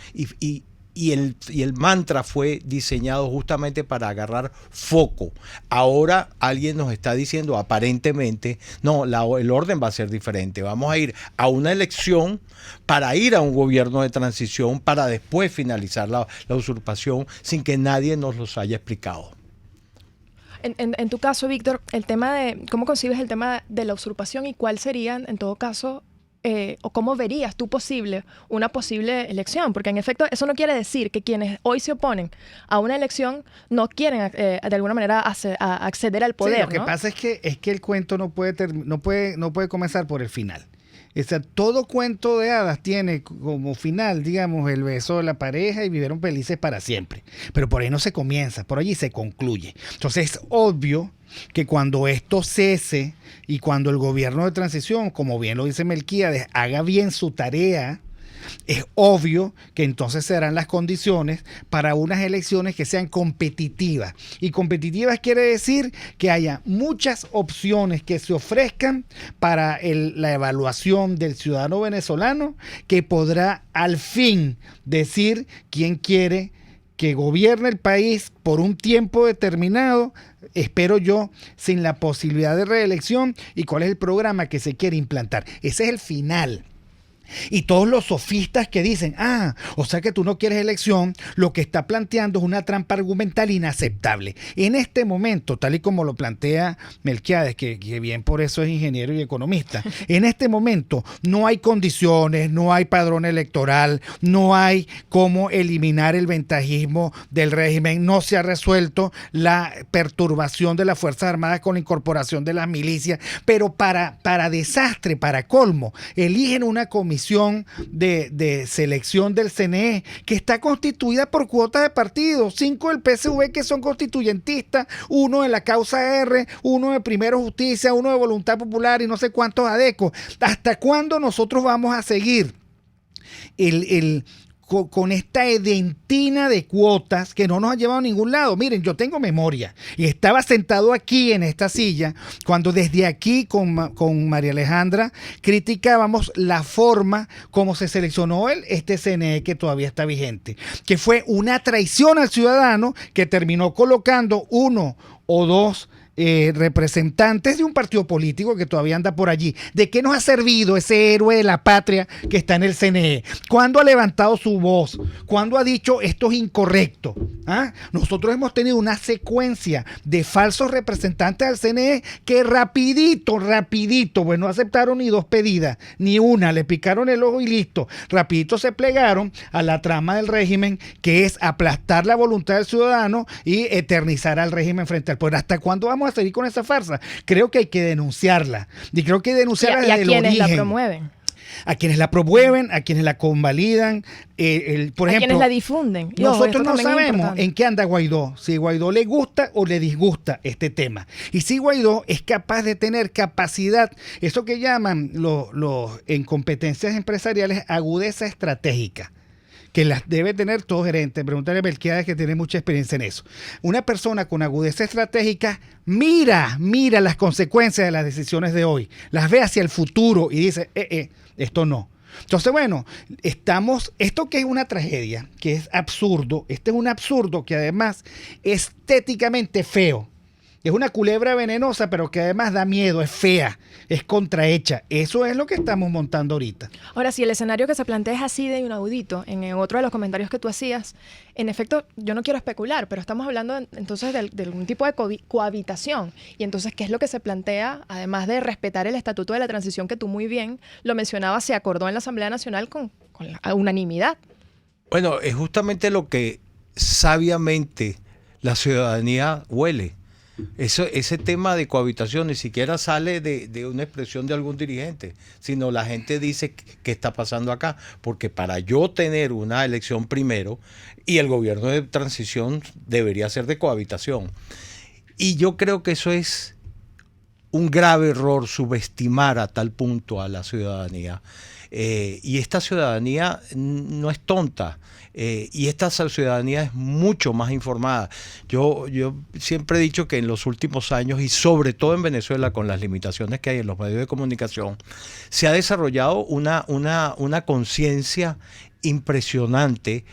Speaker 7: y el mantra fue diseñado justamente para agarrar foco. Ahora alguien nos está diciendo aparentemente, no, el orden va a ser diferente. Vamos a ir a una elección para ir a un gobierno de transición para después finalizar la usurpación sin que nadie nos los haya explicado.
Speaker 2: En tu caso, Víctor, el tema de cómo concibes el tema de la usurpación y cuál serían, en todo caso, o cómo verías tú una posible elección, porque en efecto eso no quiere decir que quienes hoy se oponen a una elección no quieren de alguna manera acceder al poder.
Speaker 4: Sí, lo que pasa es que el cuento no puede comenzar por el final. O sea, todo cuento de hadas tiene como final, digamos, el beso de la pareja y vivieron felices para siempre. Pero por ahí no se comienza, por allí se concluye. Entonces es obvio que cuando esto cese y cuando el gobierno de transición, como bien lo dice Melquíades, haga bien su tarea, es obvio que entonces se darán las condiciones para unas elecciones que sean competitivas. Y competitivas quiere decir que haya muchas opciones que se ofrezcan para la evaluación del ciudadano venezolano, que podrá al fin decir quién quiere que gobierne el país por un tiempo determinado, espero yo, sin la posibilidad de reelección, y cuál es el programa que se quiere implantar. Ese es el final. Y todos los sofistas que dicen, o sea que tú no quieres elección, lo que está planteando es una trampa argumental inaceptable. En este momento, tal y como lo plantea Melquíades, que bien por eso es ingeniero y economista, en este momento no hay condiciones, no hay padrón electoral, no hay cómo eliminar el ventajismo del régimen, no se ha resuelto la perturbación de las Fuerzas Armadas con la incorporación de las milicias, pero para desastre, para colmo, eligen una comisión de selección del CNE que está constituida por cuotas de partidos, 5 del PSV que son constituyentistas, 1 de la causa R, 1 de Primero Justicia, 1 de Voluntad Popular y no sé cuántos adecos. ¿Hasta cuándo nosotros vamos a seguir con esta edentina de cuotas que no nos ha llevado a ningún lado? Miren, yo tengo memoria y estaba sentado aquí en esta silla cuando desde aquí con María Alejandra criticábamos la forma como se seleccionó este CNE que todavía está vigente, que fue una traición al ciudadano que terminó colocando 1 o 2 representantes de un partido político que todavía anda por allí. ¿De qué nos ha servido ese héroe de la patria que está en el CNE? ¿Cuándo ha levantado su voz? ¿Cuándo ha dicho esto es incorrecto? Nosotros hemos tenido una secuencia de falsos representantes del CNE que rapidito, pues no aceptaron ni 2 pedidas, ni una, le picaron el ojo y listo. Rapidito se plegaron a la trama del régimen, que es aplastar la voluntad del ciudadano y eternizar al régimen frente al poder. ¿Hasta cuándo vamos a seguir con esa farsa? Creo que hay que denunciarla. Y creo que hay que denunciarla desde el origen. ¿Y a quienes la promueven? A quienes la promueven, a quienes la convalidan, por ejemplo, a quienes
Speaker 2: la difunden.
Speaker 4: Nosotros no sabemos en qué anda Guaidó, si Guaidó le gusta o le disgusta este tema. Y si Guaidó es capaz de tener capacidad, eso que llaman en competencias empresariales, agudeza estratégica, que las debe tener todo gerente. Pregúntale a Melquíades, que tiene mucha experiencia en eso. Una persona con agudeza estratégica mira las consecuencias de las decisiones de hoy, las ve hacia el futuro y dice, esto no. Entonces, bueno, esto que es una tragedia, que es absurdo, este es un absurdo que además estéticamente feo, Es una culebra venenosa, pero que además da miedo, es fea, es contrahecha. Eso es lo que estamos montando ahorita.
Speaker 2: Ahora, si el escenario que se plantea es así de inaudito, en otro de los comentarios que tú hacías, en efecto, yo no quiero especular, pero estamos hablando entonces de algún tipo de cohabitación. Y entonces, ¿qué es lo que se plantea? Además de respetar el Estatuto de la Transición, que tú muy bien lo mencionabas, se acordó en la Asamblea Nacional con la unanimidad.
Speaker 7: Bueno, es justamente lo que sabiamente la ciudadanía huele. Ese tema de cohabitación ni siquiera sale de una expresión de algún dirigente, sino la gente dice qué está pasando acá, porque para yo tener una elección primero, y el gobierno de transición debería ser de cohabitación. Y yo creo que eso es un grave error, subestimar a tal punto a la ciudadanía. Y esta ciudadanía no es tonta. Y esta ciudadanía es mucho más informada. Yo siempre he dicho que en los últimos años, y sobre todo en Venezuela, con las limitaciones que hay en los medios de comunicación, se ha desarrollado una conciencia impresionante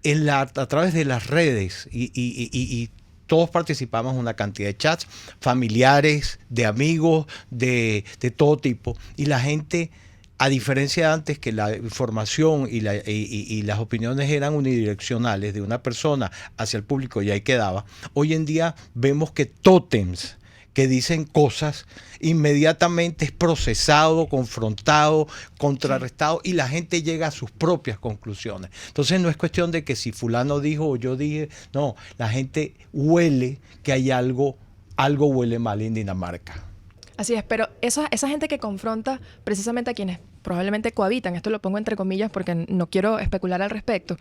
Speaker 7: a través de las redes y todos participamos en una cantidad de chats familiares, de amigos, de todo tipo. Y la gente, a diferencia de antes, que la información y las opiniones eran unidireccionales de una persona hacia el público y ahí quedaba, hoy en día vemos que tótems que dicen cosas, inmediatamente es procesado, confrontado, contrarrestado, y la gente llega a sus propias conclusiones. Entonces no es cuestión de que si fulano dijo o yo dije, no, la gente huele que hay algo huele mal en Dinamarca.
Speaker 2: Así es, pero esa gente que confronta precisamente a quienes probablemente cohabitan, esto lo pongo entre comillas porque no quiero especular al respecto,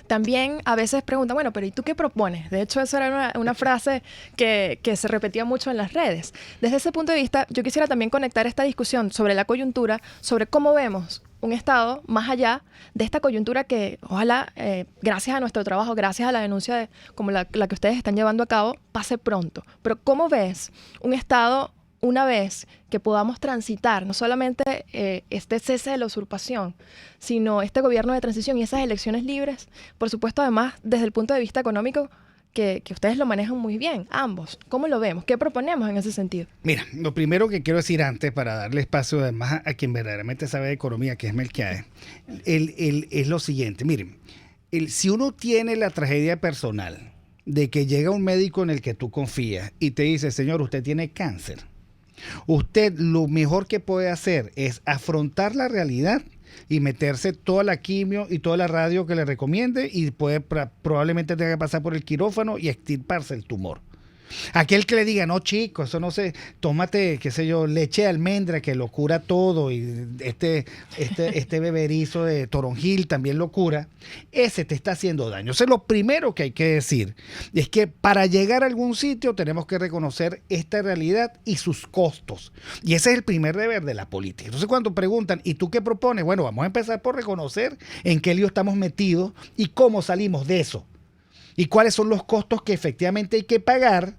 Speaker 2: también a veces preguntan, bueno, pero ¿y tú qué propones? De hecho, esa era una frase que se repetía mucho en las redes. Desde ese punto de vista, yo quisiera también conectar esta discusión sobre la coyuntura, sobre cómo vemos un Estado más allá de esta coyuntura que ojalá, gracias a nuestro trabajo, gracias a la denuncia como la que ustedes están llevando a cabo, pase pronto. Pero ¿cómo ves un Estado una vez que podamos transitar no solamente este cese de la usurpación, sino este gobierno de transición y esas elecciones libres? Por supuesto, además, desde el punto de vista económico, que ustedes lo manejan muy bien, ambos. ¿Cómo lo vemos? ¿Qué proponemos en ese sentido?
Speaker 4: Mira, lo primero que quiero decir antes, para darle espacio además a quien verdaderamente sabe de economía, que es Melquiades, es lo siguiente. Miren, si uno tiene la tragedia personal de que llega un médico en el que tú confías y te dice, señor, usted tiene cáncer, usted lo mejor que puede hacer es afrontar la realidad y meterse toda la quimio y toda la radio que le recomiende, y probablemente tenga que pasar por el quirófano y extirparse el tumor. Aquel que le diga, no chico, eso no sé, tómate, qué sé yo, leche de almendra que lo cura todo, y este beberizo de toronjil también lo cura, ese te está haciendo daño. Eso es lo primero que hay que decir. Es que para llegar a algún sitio tenemos que reconocer esta realidad y sus costos. Y ese es el primer deber de la política. Entonces cuando preguntan, ¿y tú qué propones? Bueno, vamos a empezar por reconocer en qué lío estamos metidos y cómo salimos de eso. Y cuáles son los costos que efectivamente hay que pagar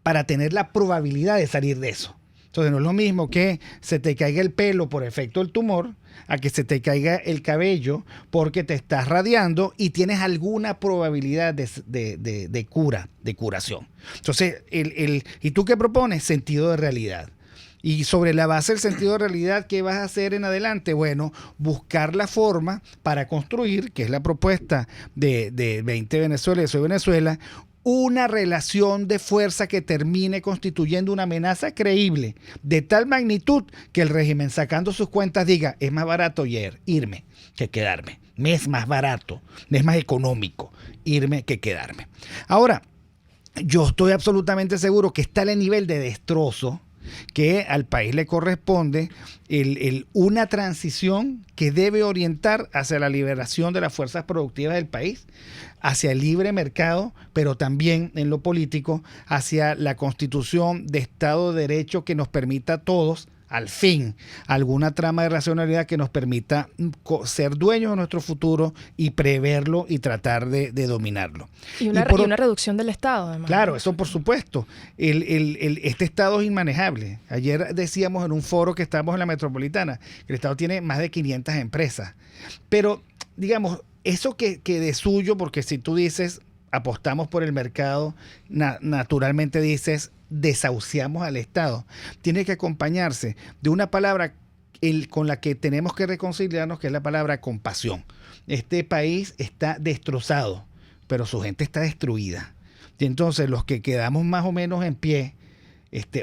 Speaker 4: para tener la probabilidad de salir de eso. Entonces no es lo mismo que se te caiga el pelo por efecto del tumor a que se te caiga el cabello porque te estás radiando y tienes alguna probabilidad de curación. Entonces, ¿y tú qué propones? Sentido de realidad. Y sobre la base del sentido de realidad, ¿qué vas a hacer en adelante? Bueno, buscar la forma para construir, que es la propuesta de 20 Venezuela y Soy Venezuela, una relación de fuerza que termine constituyendo una amenaza creíble de tal magnitud que el régimen, sacando sus cuentas, diga, es más barato irme que quedarme. Me es más barato, me es más económico irme que quedarme. Ahora, yo estoy absolutamente seguro que está el nivel de destrozo que al país le corresponde una transición que debe orientar hacia la liberación de las fuerzas productivas del país, hacia el libre mercado, pero también en lo político, hacia la constitución de Estado de Derecho que nos permita a todos, al fin, alguna trama de racionalidad que nos permita ser dueños de nuestro futuro y preverlo y tratar de dominarlo.
Speaker 2: Y una reducción del Estado, además.
Speaker 4: Claro, eso por supuesto. Este Estado es inmanejable. Ayer decíamos en un foro que estábamos en la Metropolitana, que el Estado tiene más de 500 empresas. Pero, digamos, eso que de suyo, porque si tú dices, apostamos por el mercado, naturalmente dices, desahuciamos al Estado. Tiene que acompañarse de una palabra con la que tenemos que reconciliarnos, que es la palabra compasión. Este país está destrozado, pero su gente está destruida. Y entonces los que quedamos más o menos en pie,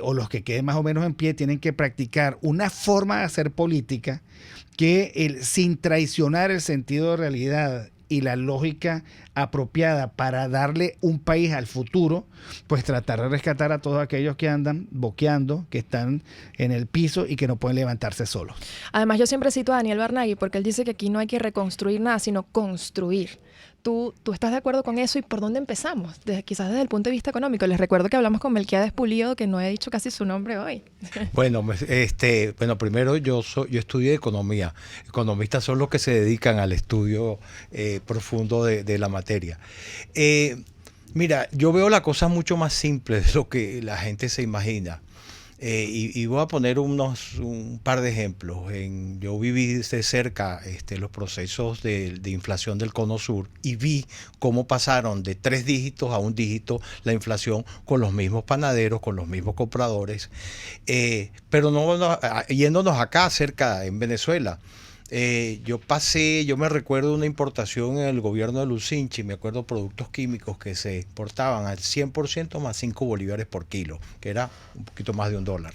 Speaker 4: o los que queden más o menos en pie, tienen que practicar una forma de hacer política que sin traicionar el sentido de realidad y la lógica apropiada para darle un país al futuro, pues tratar de rescatar a todos aquellos que andan boqueando, que están en el piso y que no pueden levantarse solos.
Speaker 2: Además, yo siempre cito a Daniel Barnaghi porque él dice que aquí no hay que reconstruir nada, sino construir. ¿Tú estás de acuerdo con eso? ¿Y por dónde empezamos? Quizás desde el punto de vista económico. Les recuerdo que hablamos con Melquiades Pulido, que no he dicho casi su nombre hoy.
Speaker 7: Bueno, primero yo estudié economía. Economistas son los que se dedican al estudio profundo de la materia. Mira, yo veo la cosa mucho más simple de lo que la gente se imagina. Y voy a poner un par de ejemplos. Yo viví de cerca los procesos de inflación del Cono Sur y vi cómo pasaron de 3 dígitos a 1 dígito la inflación con los mismos panaderos, con los mismos compradores. Pero yéndonos acá cerca en Venezuela. Yo me recuerdo una importación en el gobierno de Lucinchi, me acuerdo productos químicos que se exportaban al 100% más 5 bolívares por kilo, que era un poquito más de $1.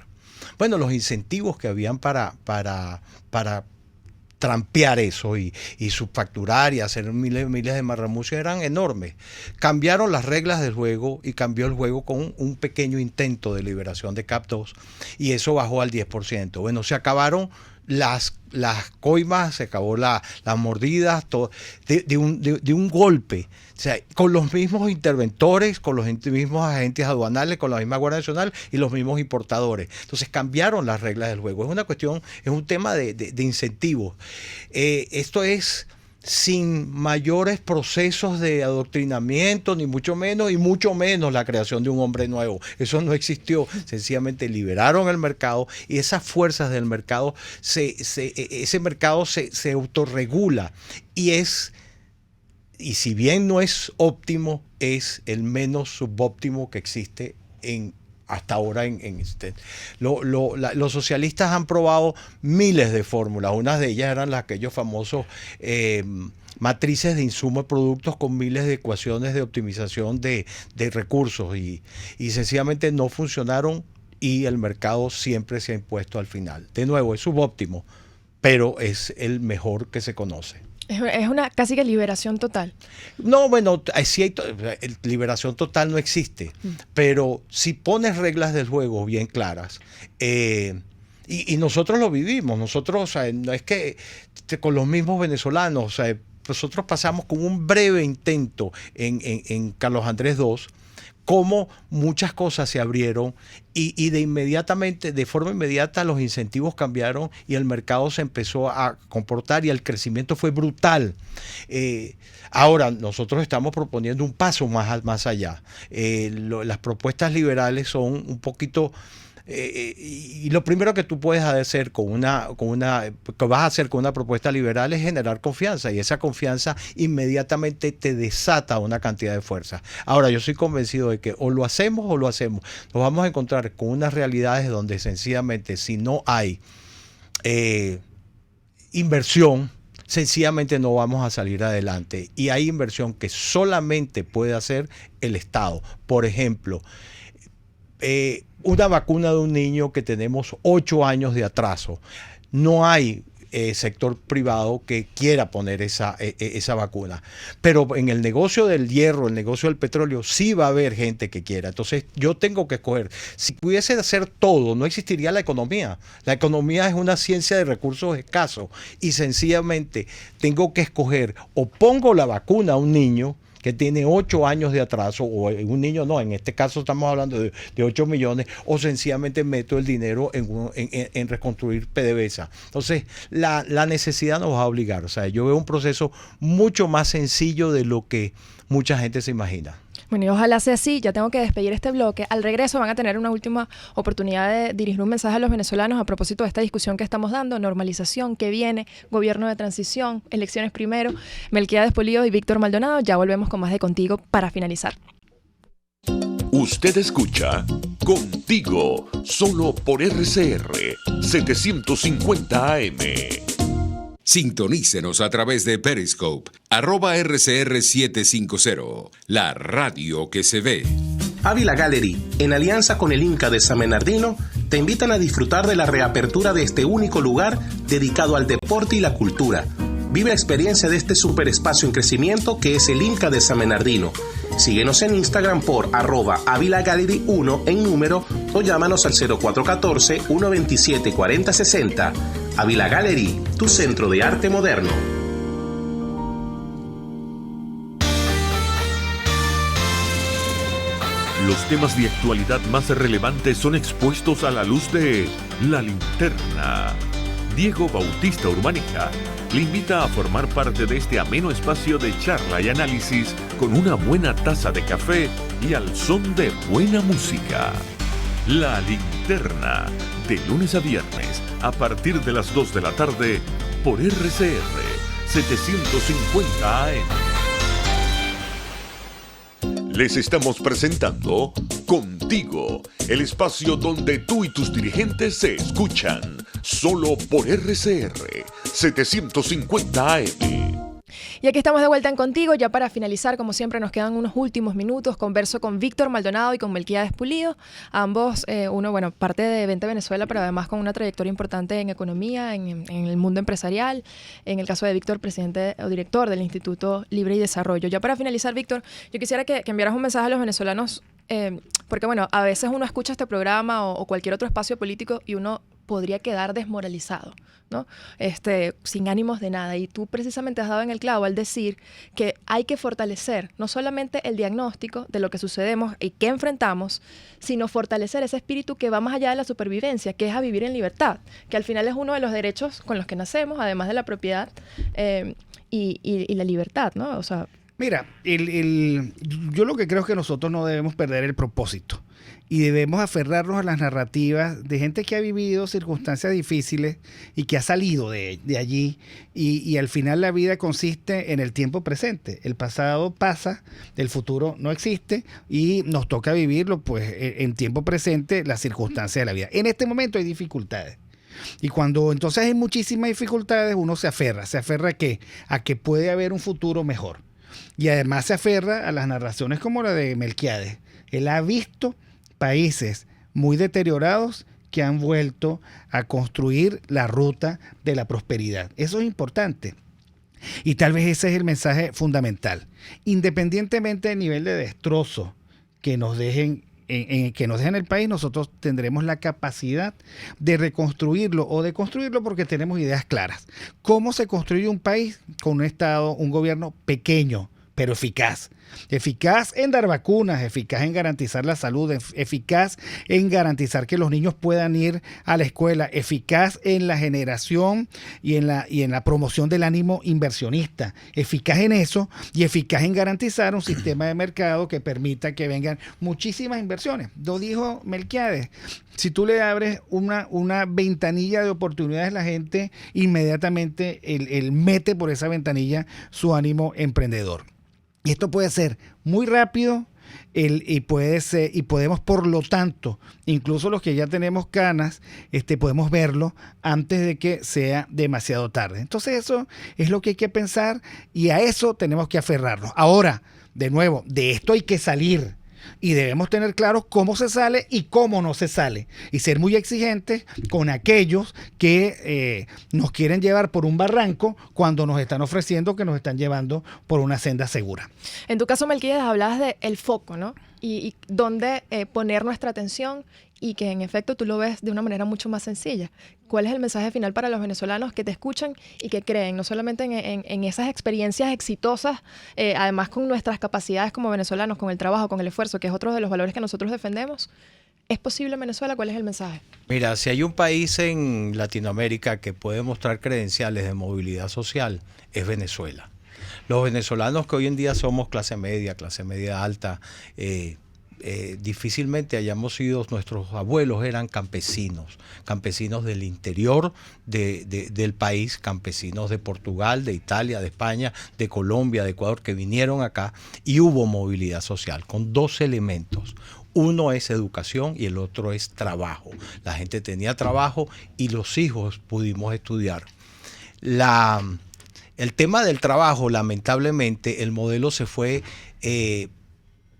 Speaker 7: Bueno, los incentivos que habían para trampear eso y subfacturar y hacer miles de marramucias eran enormes. Cambiaron las reglas del juego y cambió el juego con un pequeño intento de liberación de CAP 2 y eso bajó al 10%. Bueno, se acabaron las coimas, se acabó las mordidas, todo, de un golpe. O sea, con los mismos interventores, con los mismos agentes aduanales, con la misma Guardia Nacional y los mismos importadores. Entonces cambiaron las reglas del juego. Es un tema de incentivos. Esto es sin mayores procesos de adoctrinamiento, ni mucho menos la creación de un hombre nuevo. Eso no existió. Sencillamente liberaron el mercado y esas fuerzas del mercado, ese mercado se autorregula y si bien no es óptimo, es el menos subóptimo que existe hasta ahora los socialistas han probado miles de fórmulas. Unas de ellas eran aquellos famosos matrices de insumos y productos con miles de ecuaciones de optimización de recursos y sencillamente no funcionaron y el mercado siempre se ha impuesto al final. De nuevo, es subóptimo, pero es el mejor que se conoce.
Speaker 2: Es una casi que liberación total.
Speaker 7: No, bueno, liberación total no existe, pero si pones reglas del juego bien claras, y nosotros lo vivimos, nosotros, o sea, no es que con los mismos venezolanos, o sea, nosotros pasamos con un breve intento en Carlos Andrés II, cómo muchas cosas se abrieron y de forma inmediata los incentivos cambiaron y el mercado se empezó a comportar y el crecimiento fue brutal. Ahora nosotros estamos proponiendo un paso más allá. Las propuestas liberales son un poquito... y lo primero que tú puedes hacer que vas a hacer con una propuesta liberal es generar confianza y esa confianza inmediatamente te desata una cantidad de fuerza. Ahora yo soy convencido de que o lo hacemos, nos vamos a encontrar con unas realidades donde sencillamente si no hay inversión, sencillamente no vamos a salir adelante y hay inversión que solamente puede hacer el Estado. Por ejemplo, una vacuna de un niño que tenemos 8 años de atraso. No hay sector privado que quiera poner esa vacuna. Pero en el negocio del hierro, el negocio del petróleo, sí va a haber gente que quiera. Entonces yo tengo que escoger. Si pudiese hacer todo, no existiría la economía. La economía es una ciencia de recursos escasos y sencillamente tengo que escoger o pongo la vacuna a un niño que tiene 8 años de atraso, o un niño no, en este caso estamos hablando de 8 millones, o sencillamente meto el dinero en reconstruir PDVSA. Entonces, la necesidad nos va a obligar. O sea, yo veo un proceso mucho más sencillo de lo que mucha gente se imagina.
Speaker 2: Bueno, y ojalá sea así. Ya tengo que despedir este bloque. Al regreso van a tener una última oportunidad de dirigir un mensaje a los venezolanos a propósito de esta discusión que estamos dando, normalización, que viene, gobierno de transición, elecciones primero. Melquiades Pulido y Víctor Maldonado. Ya volvemos con con más de Contigo para finalizar.
Speaker 6: Usted escucha Contigo, solo por RCR 750 AM.
Speaker 1: Sintonícenos a través de Periscope, @RCR750, la radio que se ve.
Speaker 9: Ávila Gallery, en alianza con el Inca de San Bernardino, te invitan a disfrutar de la reapertura de este único lugar dedicado al deporte y la cultura. Vive la experiencia de este superespacio en crecimiento que es el Inca de San Bernardino. Síguenos en Instagram por @AvilaGallery1 en número o llámanos al 0414-127-4060. Ávila Gallery, tu centro de arte moderno.
Speaker 6: Los temas de actualidad más relevantes son expuestos a la luz de La Linterna. Diego Bautista Urbaneja le invita a formar parte de este ameno espacio de charla y análisis con una buena taza de café y al son de buena música. La Linterna, de lunes a viernes, a partir de las 2 de la tarde, por RCR 750 AM. Les estamos presentando Contigo, el espacio donde tú y tus dirigentes se escuchan, solo por RCR 750 AM.
Speaker 2: Y aquí estamos de vuelta en Contigo, ya para finalizar, como siempre nos quedan unos últimos minutos. Converso con Víctor Maldonado y con Melquíades Pulido, ambos, uno, bueno, parte de Vente Venezuela, pero además con una trayectoria importante en economía, en el mundo empresarial. En el caso de Víctor, presidente o director del Instituto Libre y Desarrollo. Ya para finalizar, Víctor, yo quisiera que enviaras un mensaje a los venezolanos, porque bueno, a veces uno escucha este programa o cualquier otro espacio político y uno podría quedar desmoralizado, ¿no? Sin ánimos de nada. Y tú precisamente has dado en el clavo al decir que hay que fortalecer no solamente el diagnóstico de lo que sucedemos y qué enfrentamos, sino fortalecer ese espíritu que va más allá de la supervivencia, que es a vivir en libertad, que al final es uno de los derechos con los que nacemos, además de la propiedad y la libertad, ¿no? O sea,
Speaker 4: mira, yo lo que creo es que nosotros no debemos perder el propósito y debemos aferrarnos a las narrativas de gente que ha vivido circunstancias difíciles y que ha salido de allí y al final la vida consiste en el tiempo presente. El pasado pasa, el futuro no existe y nos toca vivirlo pues en tiempo presente, las circunstancias de la vida. En este momento hay dificultades. Y cuando entonces hay muchísimas dificultades, uno se aferra ¿a qué? A que puede haber un futuro mejor. Y además se aferra a las narraciones como la de Melquíades. Él ha visto países muy deteriorados que han vuelto a construir la ruta de la prosperidad. Eso es importante. Y tal vez ese es el mensaje fundamental. Independientemente del nivel de destrozo que nos dejen en el país, nosotros tendremos la capacidad de reconstruirlo o de construirlo porque tenemos ideas claras. ¿Cómo se construye un país con un Estado, un gobierno pequeño, pero eficaz? Eficaz en dar vacunas, eficaz en garantizar la salud, eficaz en garantizar que los niños puedan ir a la escuela, eficaz en la generación y en la promoción del ánimo inversionista, eficaz en eso y eficaz en garantizar un sistema de mercado que permita que vengan muchísimas inversiones. Lo dijo Melquíades, si tú le abres una ventanilla de oportunidades, la gente inmediatamente él mete por esa ventanilla su ánimo emprendedor. Y esto puede ser muy rápido y podemos, por lo tanto, incluso los que ya tenemos canas, podemos verlo antes de que sea demasiado tarde. Entonces eso es lo que hay que pensar y a eso tenemos que aferrarnos. Ahora, de nuevo, de esto hay que salir. Y debemos tener claro cómo se sale y cómo no se sale. Y ser muy exigentes con aquellos que nos quieren llevar por un barranco cuando nos están ofreciendo que nos están llevando por una senda segura.
Speaker 2: En tu caso, Melquíades, hablabas del foco, ¿no? Y dónde poner nuestra atención y que en efecto tú lo ves de una manera mucho más sencilla. ¿Cuál es el mensaje final para los venezolanos que te escuchan y que creen no solamente en esas experiencias exitosas, además con nuestras capacidades como venezolanos, con el trabajo, con el esfuerzo, que es otro de los valores que nosotros defendemos? ¿Es posible en Venezuela? ¿Cuál es el mensaje?
Speaker 7: Mira, si hay un país en Latinoamérica que puede mostrar credenciales de movilidad social, es Venezuela. Los venezolanos que hoy en día somos clase media alta, difícilmente hayamos sido, nuestros abuelos eran campesinos del interior del país, campesinos de Portugal, de Italia, de España, de Colombia, de Ecuador, que vinieron acá y hubo movilidad social con dos elementos. Uno es educación y el otro es trabajo. La gente tenía trabajo y los hijos pudimos estudiar. El tema del trabajo, lamentablemente, el modelo se fue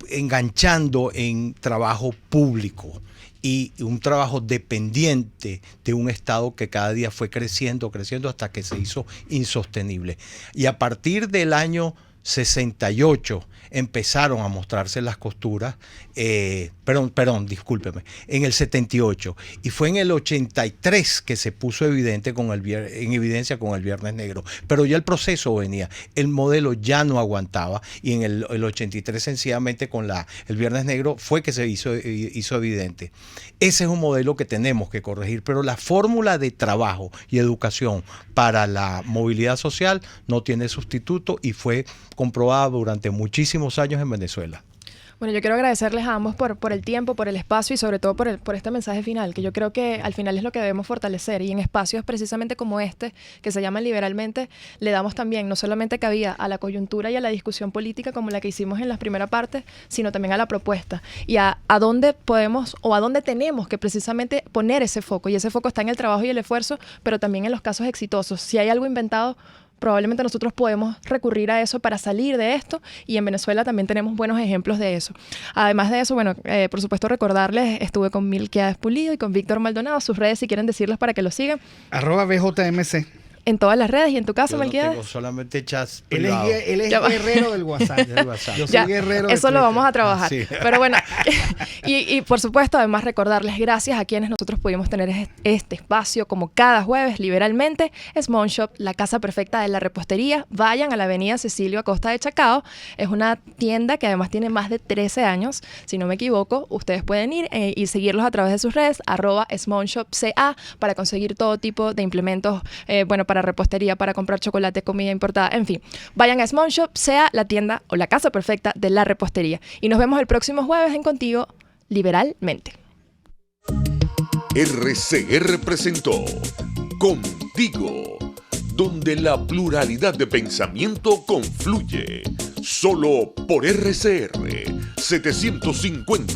Speaker 7: enganchando en trabajo público y un trabajo dependiente de un Estado que cada día fue creciendo hasta que se hizo insostenible. Y a partir del año 68 empezaron a mostrarse las costuras, discúlpeme, en el 78, y fue en el 83 que se puso en evidencia con el Viernes Negro, pero ya el proceso venía, el modelo ya no aguantaba, y en el 83 sencillamente con el Viernes Negro fue que se hizo evidente. Ese es un modelo que tenemos que corregir, pero la fórmula de trabajo y educación para la movilidad social no tiene sustituto y fue comprobada durante muchísimos años en Venezuela.
Speaker 2: Bueno, yo quiero agradecerles a ambos por el tiempo, por el espacio y sobre todo por este mensaje final, que yo creo que al final es lo que debemos fortalecer, y en espacios precisamente como este, que se llaman Liberalmente, le damos también no solamente cabida a la coyuntura y a la discusión política como la que hicimos en la primera parte, sino también a la propuesta y a dónde podemos o a dónde tenemos que precisamente poner ese foco, y ese foco está en el trabajo y el esfuerzo, pero también en los casos exitosos. Si hay algo inventado, probablemente nosotros podemos recurrir a eso para salir de esto, y en Venezuela también tenemos buenos ejemplos de eso. Además de eso, bueno, por supuesto recordarles, estuve con Milquiades Pulido y con Víctor Maldonado, sus redes si quieren decirles para que los sigan.
Speaker 4: @BJMC.
Speaker 2: En todas las redes. ¿Y en tu caso, Milquiades?
Speaker 7: Tengo solamente chats
Speaker 4: Él es guerrero del WhatsApp. Yo soy guerrero
Speaker 2: eso lo vamos a trabajar.
Speaker 7: Sí.
Speaker 2: Pero bueno, y por supuesto, además recordarles gracias a quienes nosotros pudimos tener este espacio como cada jueves, Liberalmente. Small Shop, la casa perfecta de la repostería. Vayan a la avenida Cecilio Acosta de Chacao. Es una tienda que además tiene más de 13 años, si no me equivoco. Ustedes pueden ir y seguirlos a través de sus redes, @SmallShopCA, para conseguir todo tipo de implementos, para repostería, para comprar chocolate, comida importada, en fin. Vayan a Small Shop, sea la tienda o la casa perfecta de la repostería. Y nos vemos el próximo jueves en Contigo Liberalmente.
Speaker 6: RCR presentó Contigo, donde la pluralidad de pensamiento confluye. Solo por RCR 750